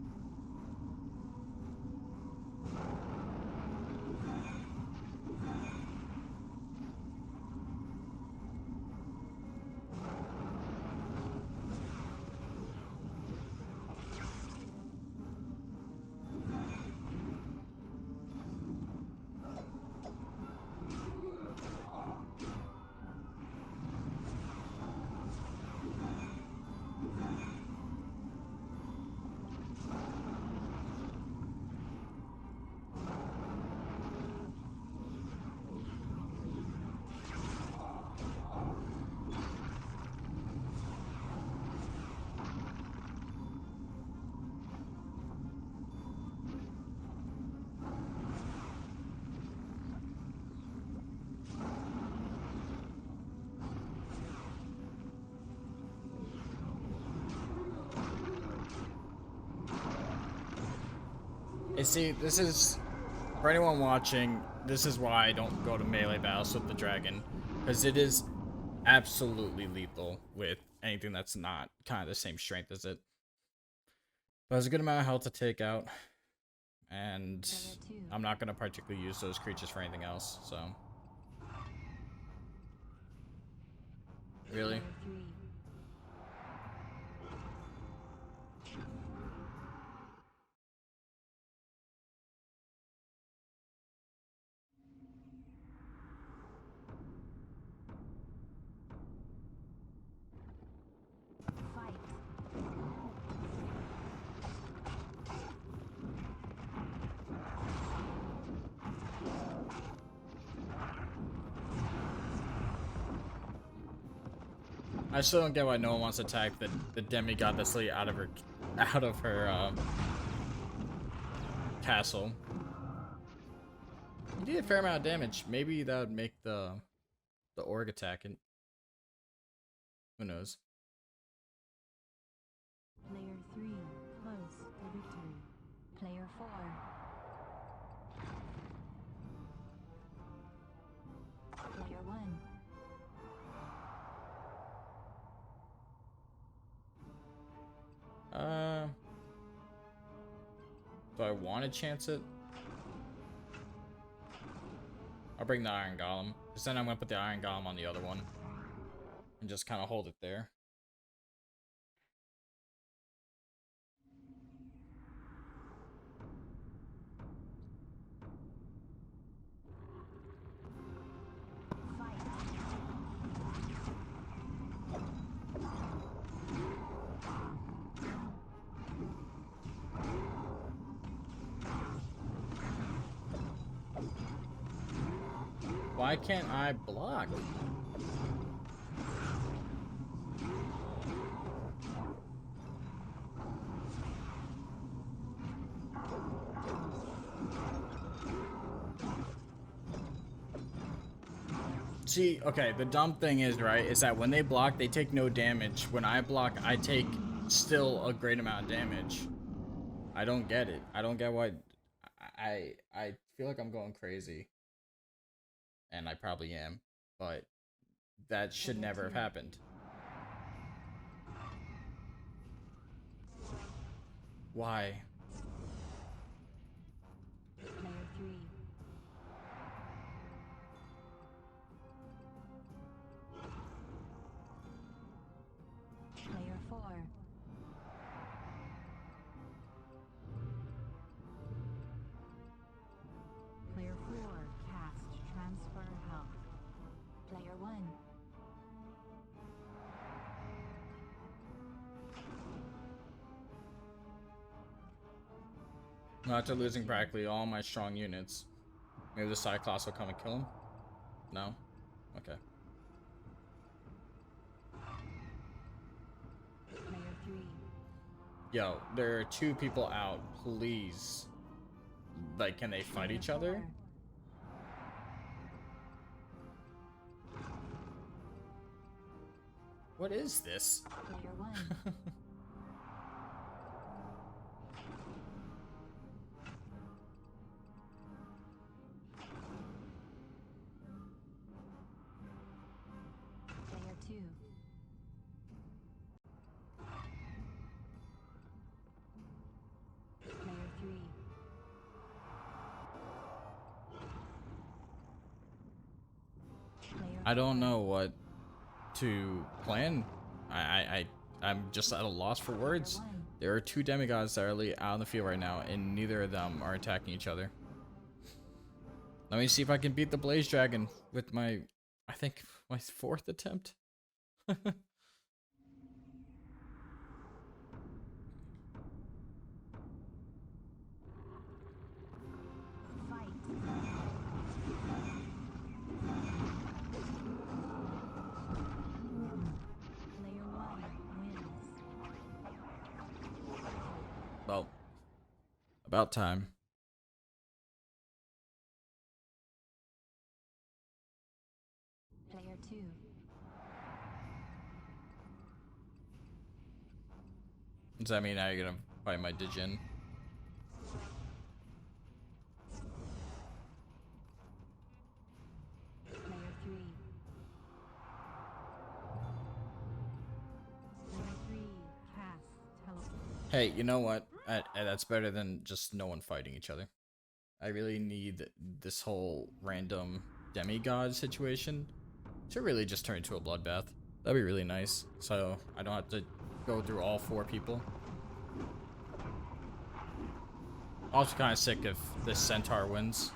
And see, this is, for anyone watching, this is why I don't go to melee battles with the dragon. Because it is absolutely lethal with anything that's not kind of the same strength as it. But there's a good amount of health to take out. And I'm not going to particularly use those creatures for anything else, so. Really? I still don't get why no one wants to attack the demigod that's literally out of her castle. You did a fair amount of damage. Maybe that would make the org attack, and who knows? Player 3, close to victory. Player 4. Player 1. Do I want to chance it? I'll bring the Iron Golem, because then I'm going to put the Iron Golem on the other one. And just kind of hold it there. Why can't I block? See, okay, the dumb thing is, right, is that when they block, they take no damage. When I block, I take still a great amount of damage. I don't get it. I don't get why. I feel like I'm going crazy. And I probably am, but that should never have happened. Why? Player 3. Player 4. Player 4, cast transfer health. Player 1. After losing practically all my strong units, maybe the Cyclops will come and kill him? No? Okay. Player 3. Yo, there are 2 people out. Please. Like, can they fight each other? What is this? Player 1. Player 2. Player 3. Player I don't know what to plan. I'm just at a loss for words. There are 2 demigods that are out on the field right now, and neither of them are attacking each other. Let me see if I can beat the Blaze Dragon with my, I think, my 4th attempt. Well, about time. Player 2. Does that mean now you're gonna fight my Dijin? Hey, you know what? That's better than just no one fighting each other. I really need this whole random demigod situation to really just turn into a bloodbath. That'd be really nice. So I don't have to go through all 4 people. Also kind of sick if this centaur wins.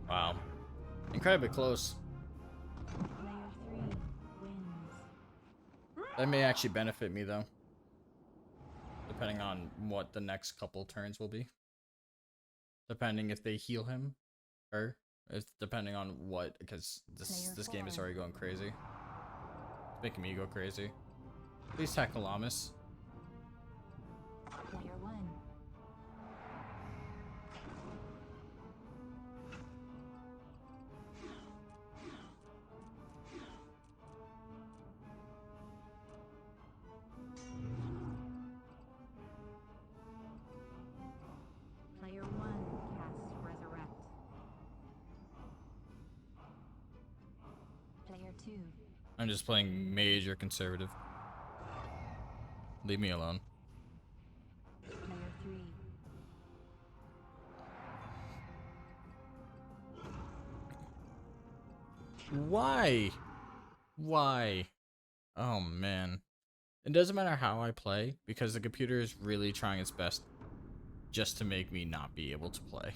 Wow. Incredibly close. Player 3 wins. That may actually benefit me though. Depending on what the next couple turns will be. Depending if they heal him. Or depending on what, because this game is already going crazy. It's making me go crazy. Please tackle Lamas. Player 1. Player 1 casts Resurrect. Player 2. I'm just playing major conservative. Leave me alone. Player 3. Why? Why? Oh man. It doesn't matter how I play because the computer is really trying its best just to make me not be able to play.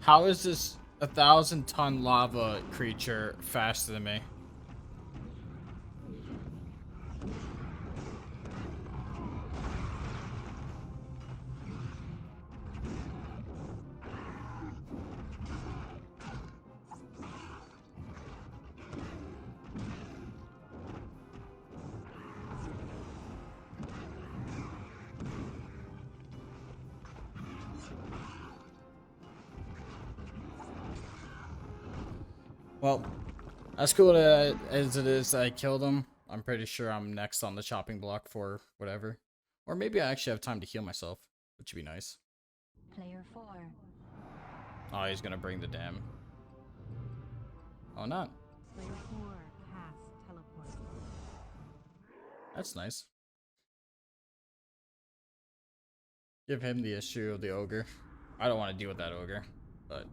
How is this 1,000-ton lava creature faster than me? Well, as cool as it is that I killed him, I'm pretty sure I'm next on the chopping block for whatever. Or maybe I actually have time to heal myself, which would be nice. Player 4. Oh, he's gonna bring the dam. Oh, not. Player 4 casts Teleport. That's nice. Give him the issue of the ogre. I don't want to deal with that ogre, but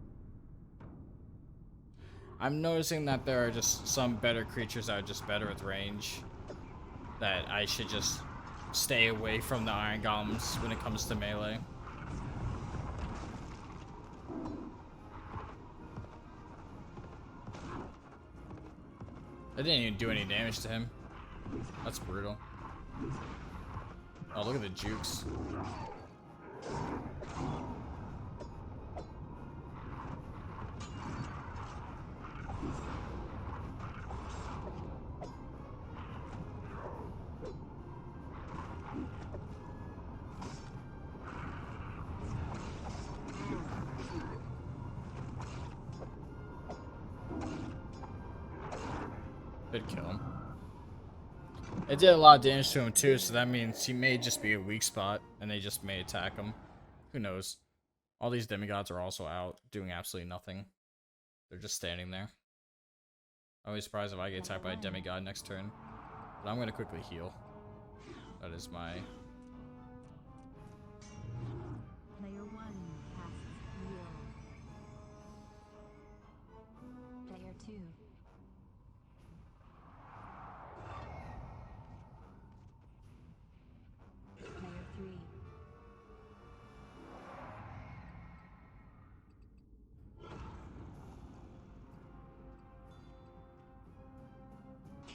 I'm noticing that there are just some better creatures that are just better with range. That I should just stay away from the iron golems when it comes to melee. I didn't even do any damage to him. That's brutal. Oh, look at the jukes. Did kill him. It did a lot of damage to him too, so that means he may just be a weak spot, and they just may attack him. Who knows? All these demigods are also out, doing absolutely nothing. They're just standing there. I'm always surprised if I get attacked by a demigod next turn. But I'm gonna quickly heal. That is my... Player 1 passes heal. Player 2. Player 3.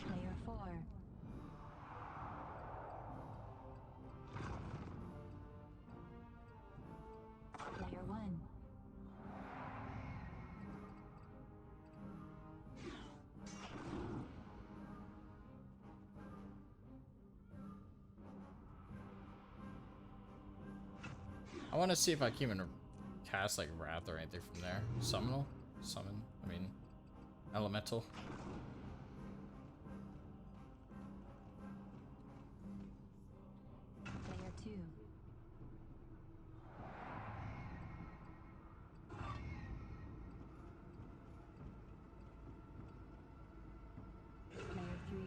Player 4. Player 1. I want to see if I can even cast like Wrath or anything from there. Summon? I mean, Elemental. Player 2. Player 3.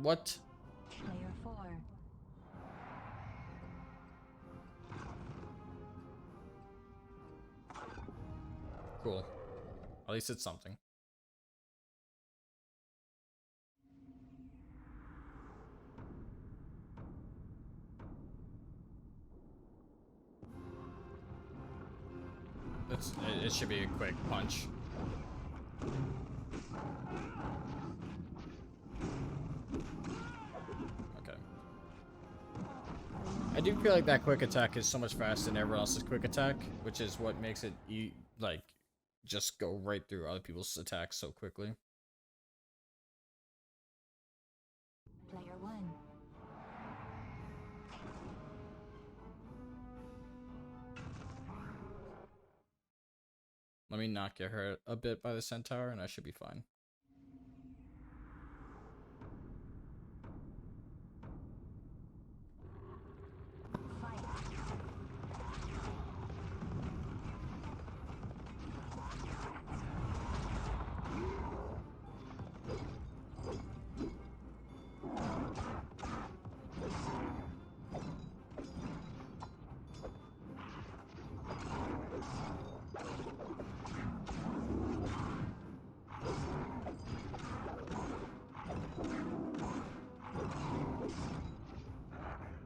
What? Player 4. Cool. At least it's something. It should be a quick punch. Okay. I do feel like that quick attack is so much faster than everyone else's quick attack, which is what makes it like just go right through other people's attacks so quickly. Player 1. Let me not get hurt a bit by the centaur, and I should be fine. Fight.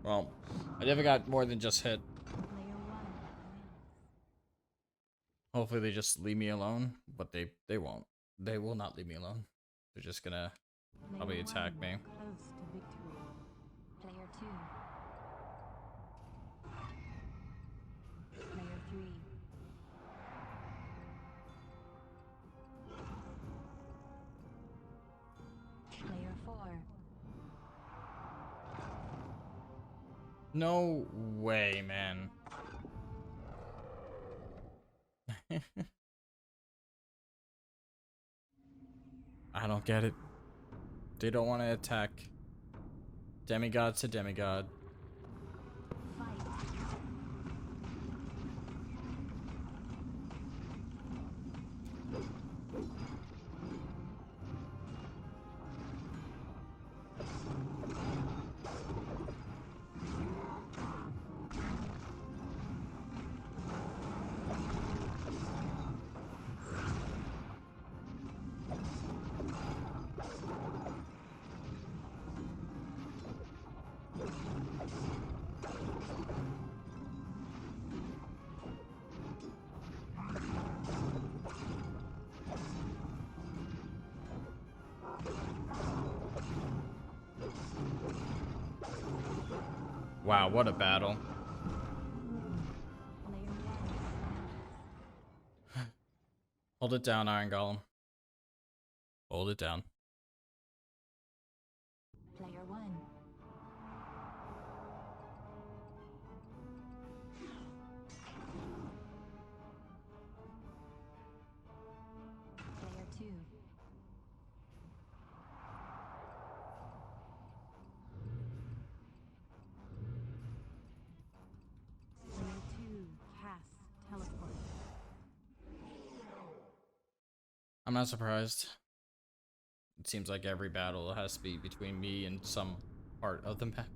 Well, I never got more than just hit. Player 1. Hopefully they just leave me alone, but they won't. They will not leave me alone. They're just gonna probably Player attack 1 me. close to victory. Player 2. Player 3. Player 4. No way, man. I don't get it. They don't want to attack demigod to demigod. Fight. Wow, what a battle. Player 1. Hold it down, Iron Golem. Hold it down. Player 1. I'm not surprised. It seems like every battle has to be between me and some part of the map.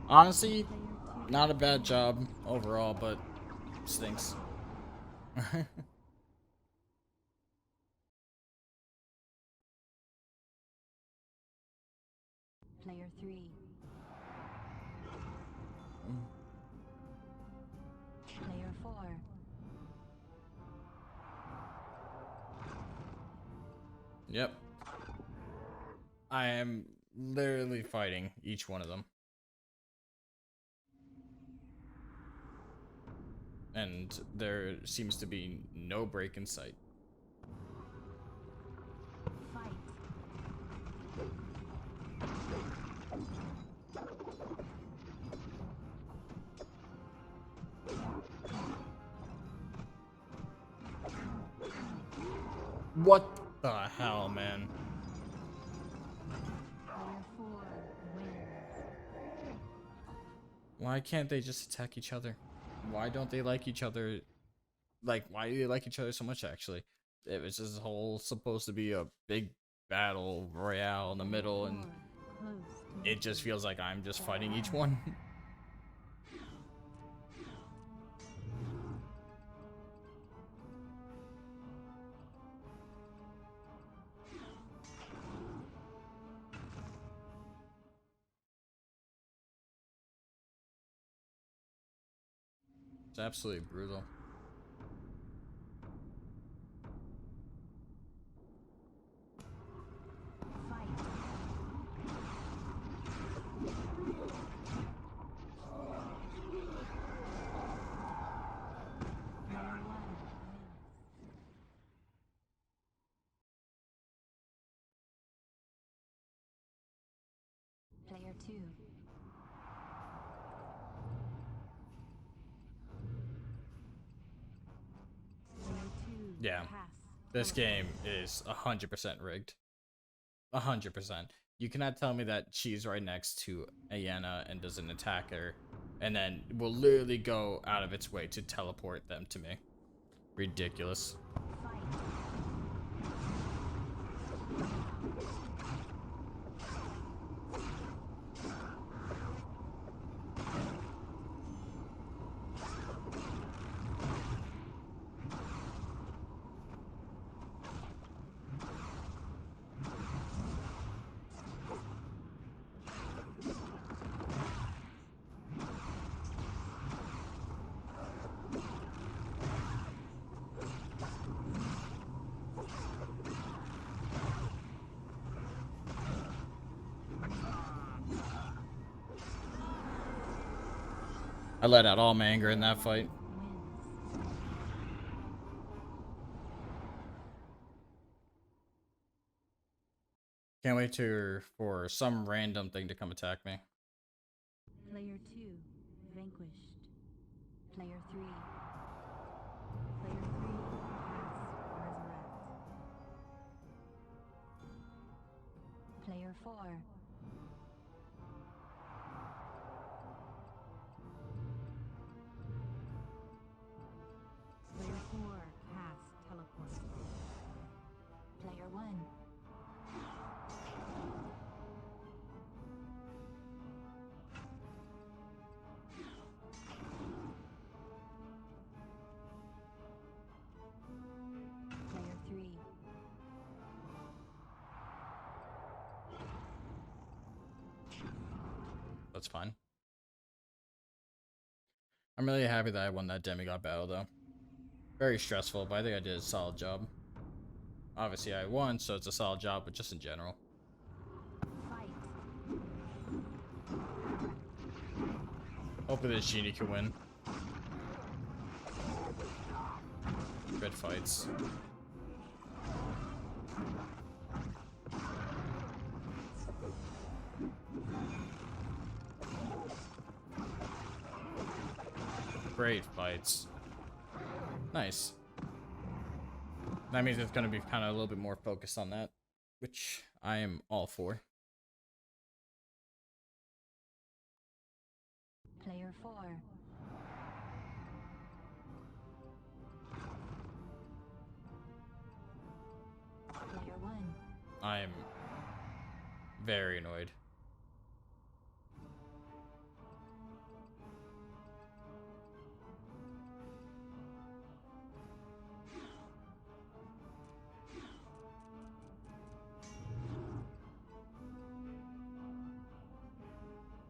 Honestly, not a bad job overall, but stinks. Player 3. Player 4. Yep. I am literally fighting each one of them. And there seems to be no break in sight. Fight. What the hell, man? Player 4 wins. Why can't they just attack each other? Why don't they like each other? Like, why do they like each other so much, actually? It was this whole supposed to be a big battle royale in the middle, and Close to it just feels like I'm just fighting each one. It's absolutely brutal. fight. Player 1 wins. Player 2. Player 2 Yeah. pass. This game is 100% rigged. 100%. You cannot tell me that she's right next to Ayanna and doesn't attack her, and then will literally go out of its way to teleport them to me. Ridiculous. Fight. I let out all my anger in that fight. Wins. Can't wait for some random thing to come attack me. Player 2 vanquished. Player 3. Player 3 pass resurrect. Player 4. Player 4 pass teleport. Player 1. That's fine. I'm really happy that I won that demigod battle, though. Very stressful, but I think I did a solid job. Obviously, I won, so it's a solid job, but just in general. Fight. Hopefully this genie can win. Good fights. Great fights. Nice. That means it's going to be kind of a little bit more focused on that, which I am all for. Player 4. Player 1. I am very annoyed.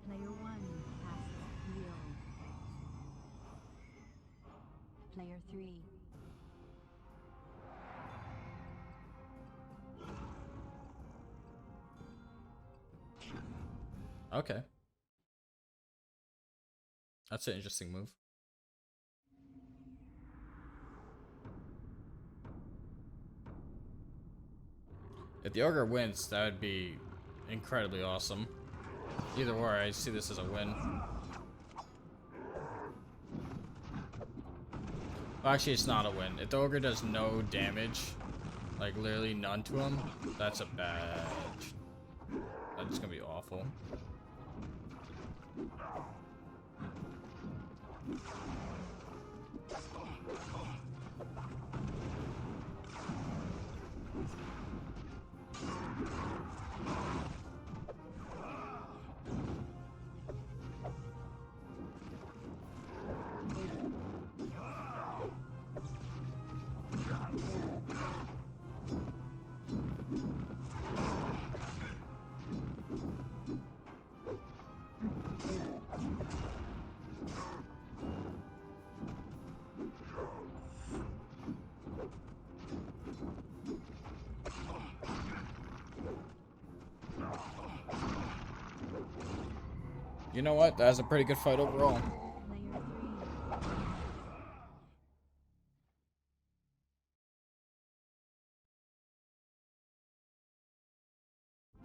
Player 1 passes heal. Player 3. Okay. That's an interesting move. If the ogre wins, that would be incredibly awesome. Either or, I see this as a win. Well, actually, it's not a win. If the ogre does no damage, like literally none to him, that's a bad... That's gonna be awful. You know what? That was a pretty good fight overall. Player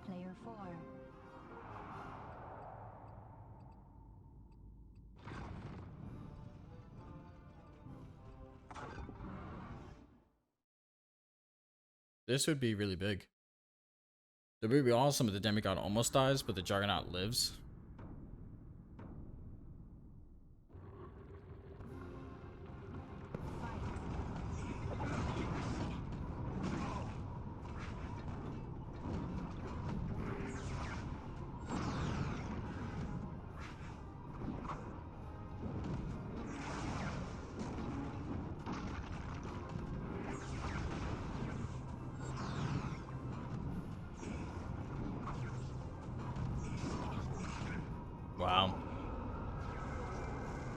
3. Player 4. This would be really big. It would be awesome if the demigod almost dies, but the juggernaut lives. Wow.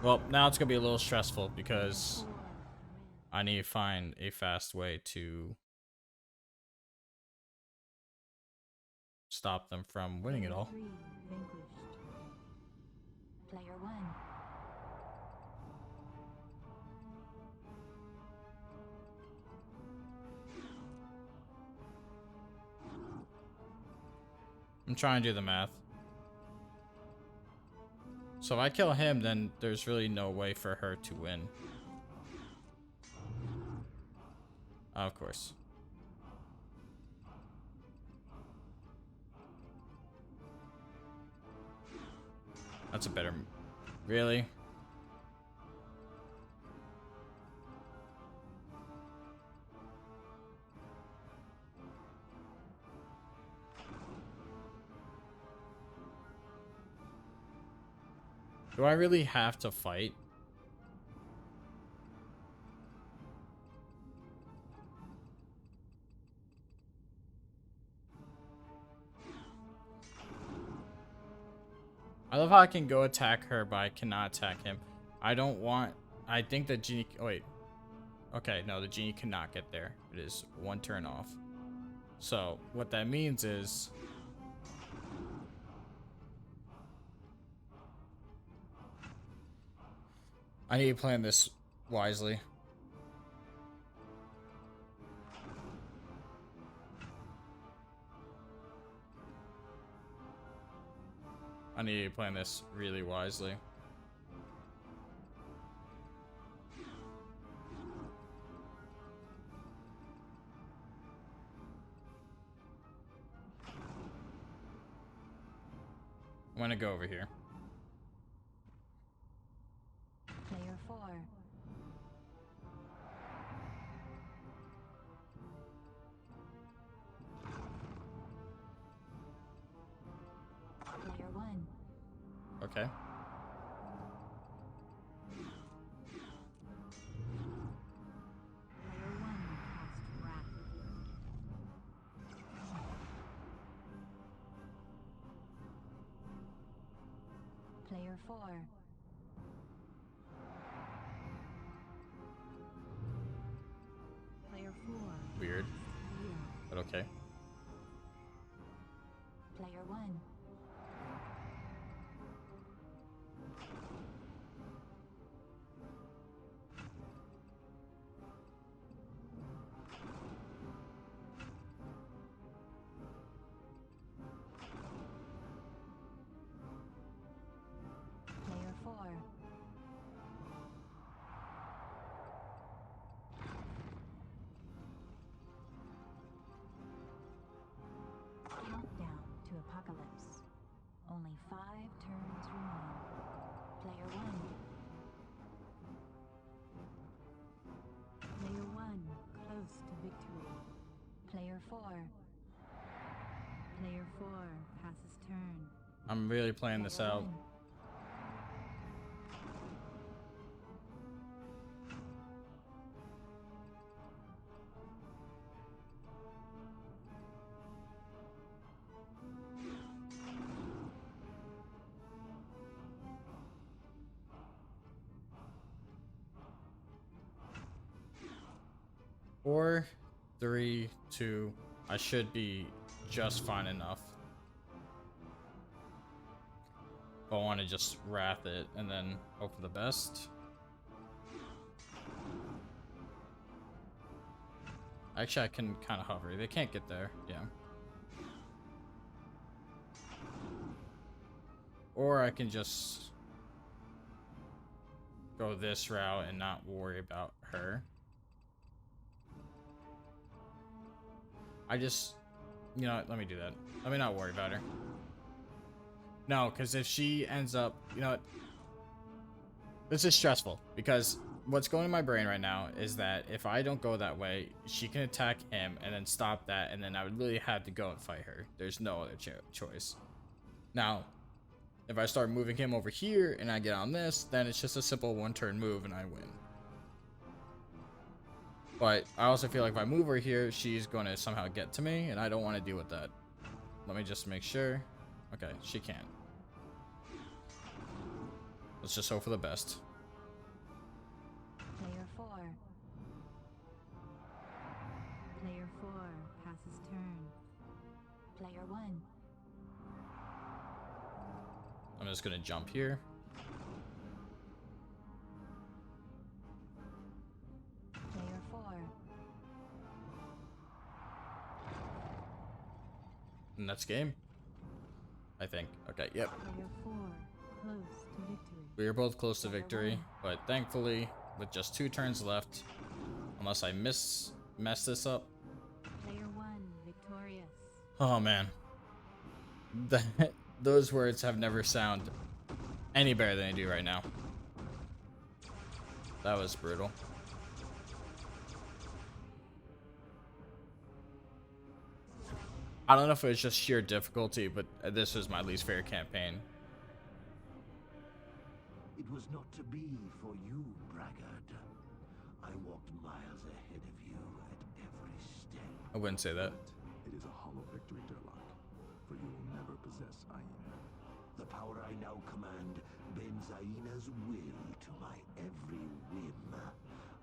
Well, now it's gonna be a little stressful because I need to find a fast way to stop them from winning it all. 3 vanquished. Player 1. I'm trying to do the math. So if I kill him, then there's really no way for her to win. Of course. That's a better... Really? Do I really have to fight? I love how I can go attack her, but I cannot attack him. I don't want... I think the genie... Oh, wait. Okay, no, the genie cannot get there. It is one turn off. So, what that means is... I need to plan this wisely. I need to plan this really wisely. I'm gonna go over here. Player 4. Player 1. Okay. Player 1 cast Wrath. Player 4. Player 4. Weird, Heal. but okay. Player 1. Player 4. Countdown to apocalypse. Only 5 turns remain. Player 1. Player 1 close to victory. Player 4. Player 4 passes turn. I'm really playing this Player out. 1. Four, three, two. I should be just fine enough. But I want to just wrath it and then hope for the best. Actually, I can kind of hover. They can't get there. Yeah. Or I can just go this route and not worry about her. I just, you know what, let me do that. Let me not worry about her. No, because if she ends up, you know what, this is stressful because what's going in my brain right now is that if I don't go that way, she can attack him and then stop that, and then I would really have to go and fight her. There's no other choice. Now, if I start moving him over here and I get on this, then it's just a simple one-turn move and I win. But I also feel like if I move her here, she's going to somehow get to me, and I don't want to deal with that. Let me just make sure. Okay, she can't. Let's just hope for the best. Player 4. Player 4 passes turn. Player 1. I'm just going to jump here. Player 4. And that's game. I think. Okay, yep. Player 4 close to victory. We are both close to victory, but thankfully, with just 2 turns left, unless I mess this up. Player 1 victorious. Oh man. Those words have never sounded any better than they do right now. That was brutal. I don't know if it was just sheer difficulty, but this was my least favorite campaign. It was not to be for you, braggart. I walked miles ahead of you at every step. I wouldn't say that. It is a hollow victory, Durlock, for you will never possess Ayin. The power I now now command Benzaina's will to my every whim.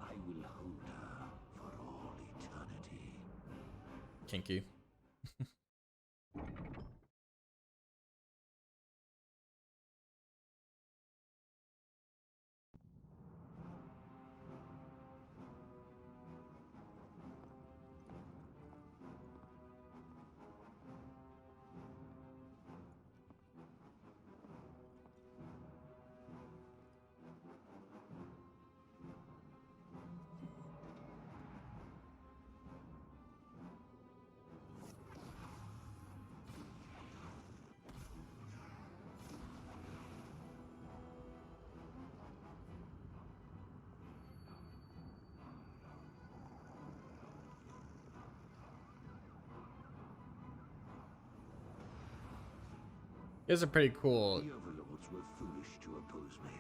I will hold her for all eternity. Kinky. It's a pretty cool. The overlords were foolish to oppose me.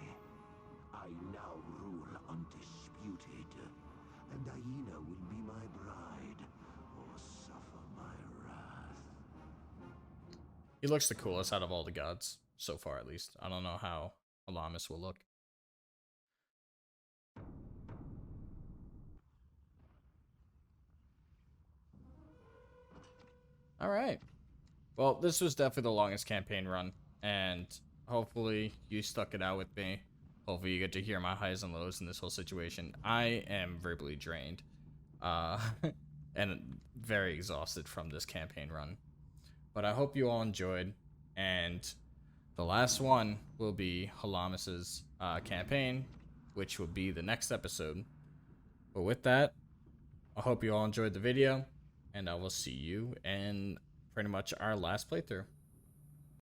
I now rule undisputed, and Aina will be my bride, or suffer my wrath. He looks the coolest out of all the gods so far, at least. I don't know how Alamis will look. All right. Well, this was definitely the longest campaign run, and hopefully you stuck it out with me. Hopefully you get to hear my highs and lows in this whole situation. I am verbally drained, and very exhausted from this campaign run. But I hope you all enjoyed, and the last one will be Halamis's campaign, which will be the next episode. But with that, I hope you all enjoyed the video, and I will see you in pretty much our last playthrough.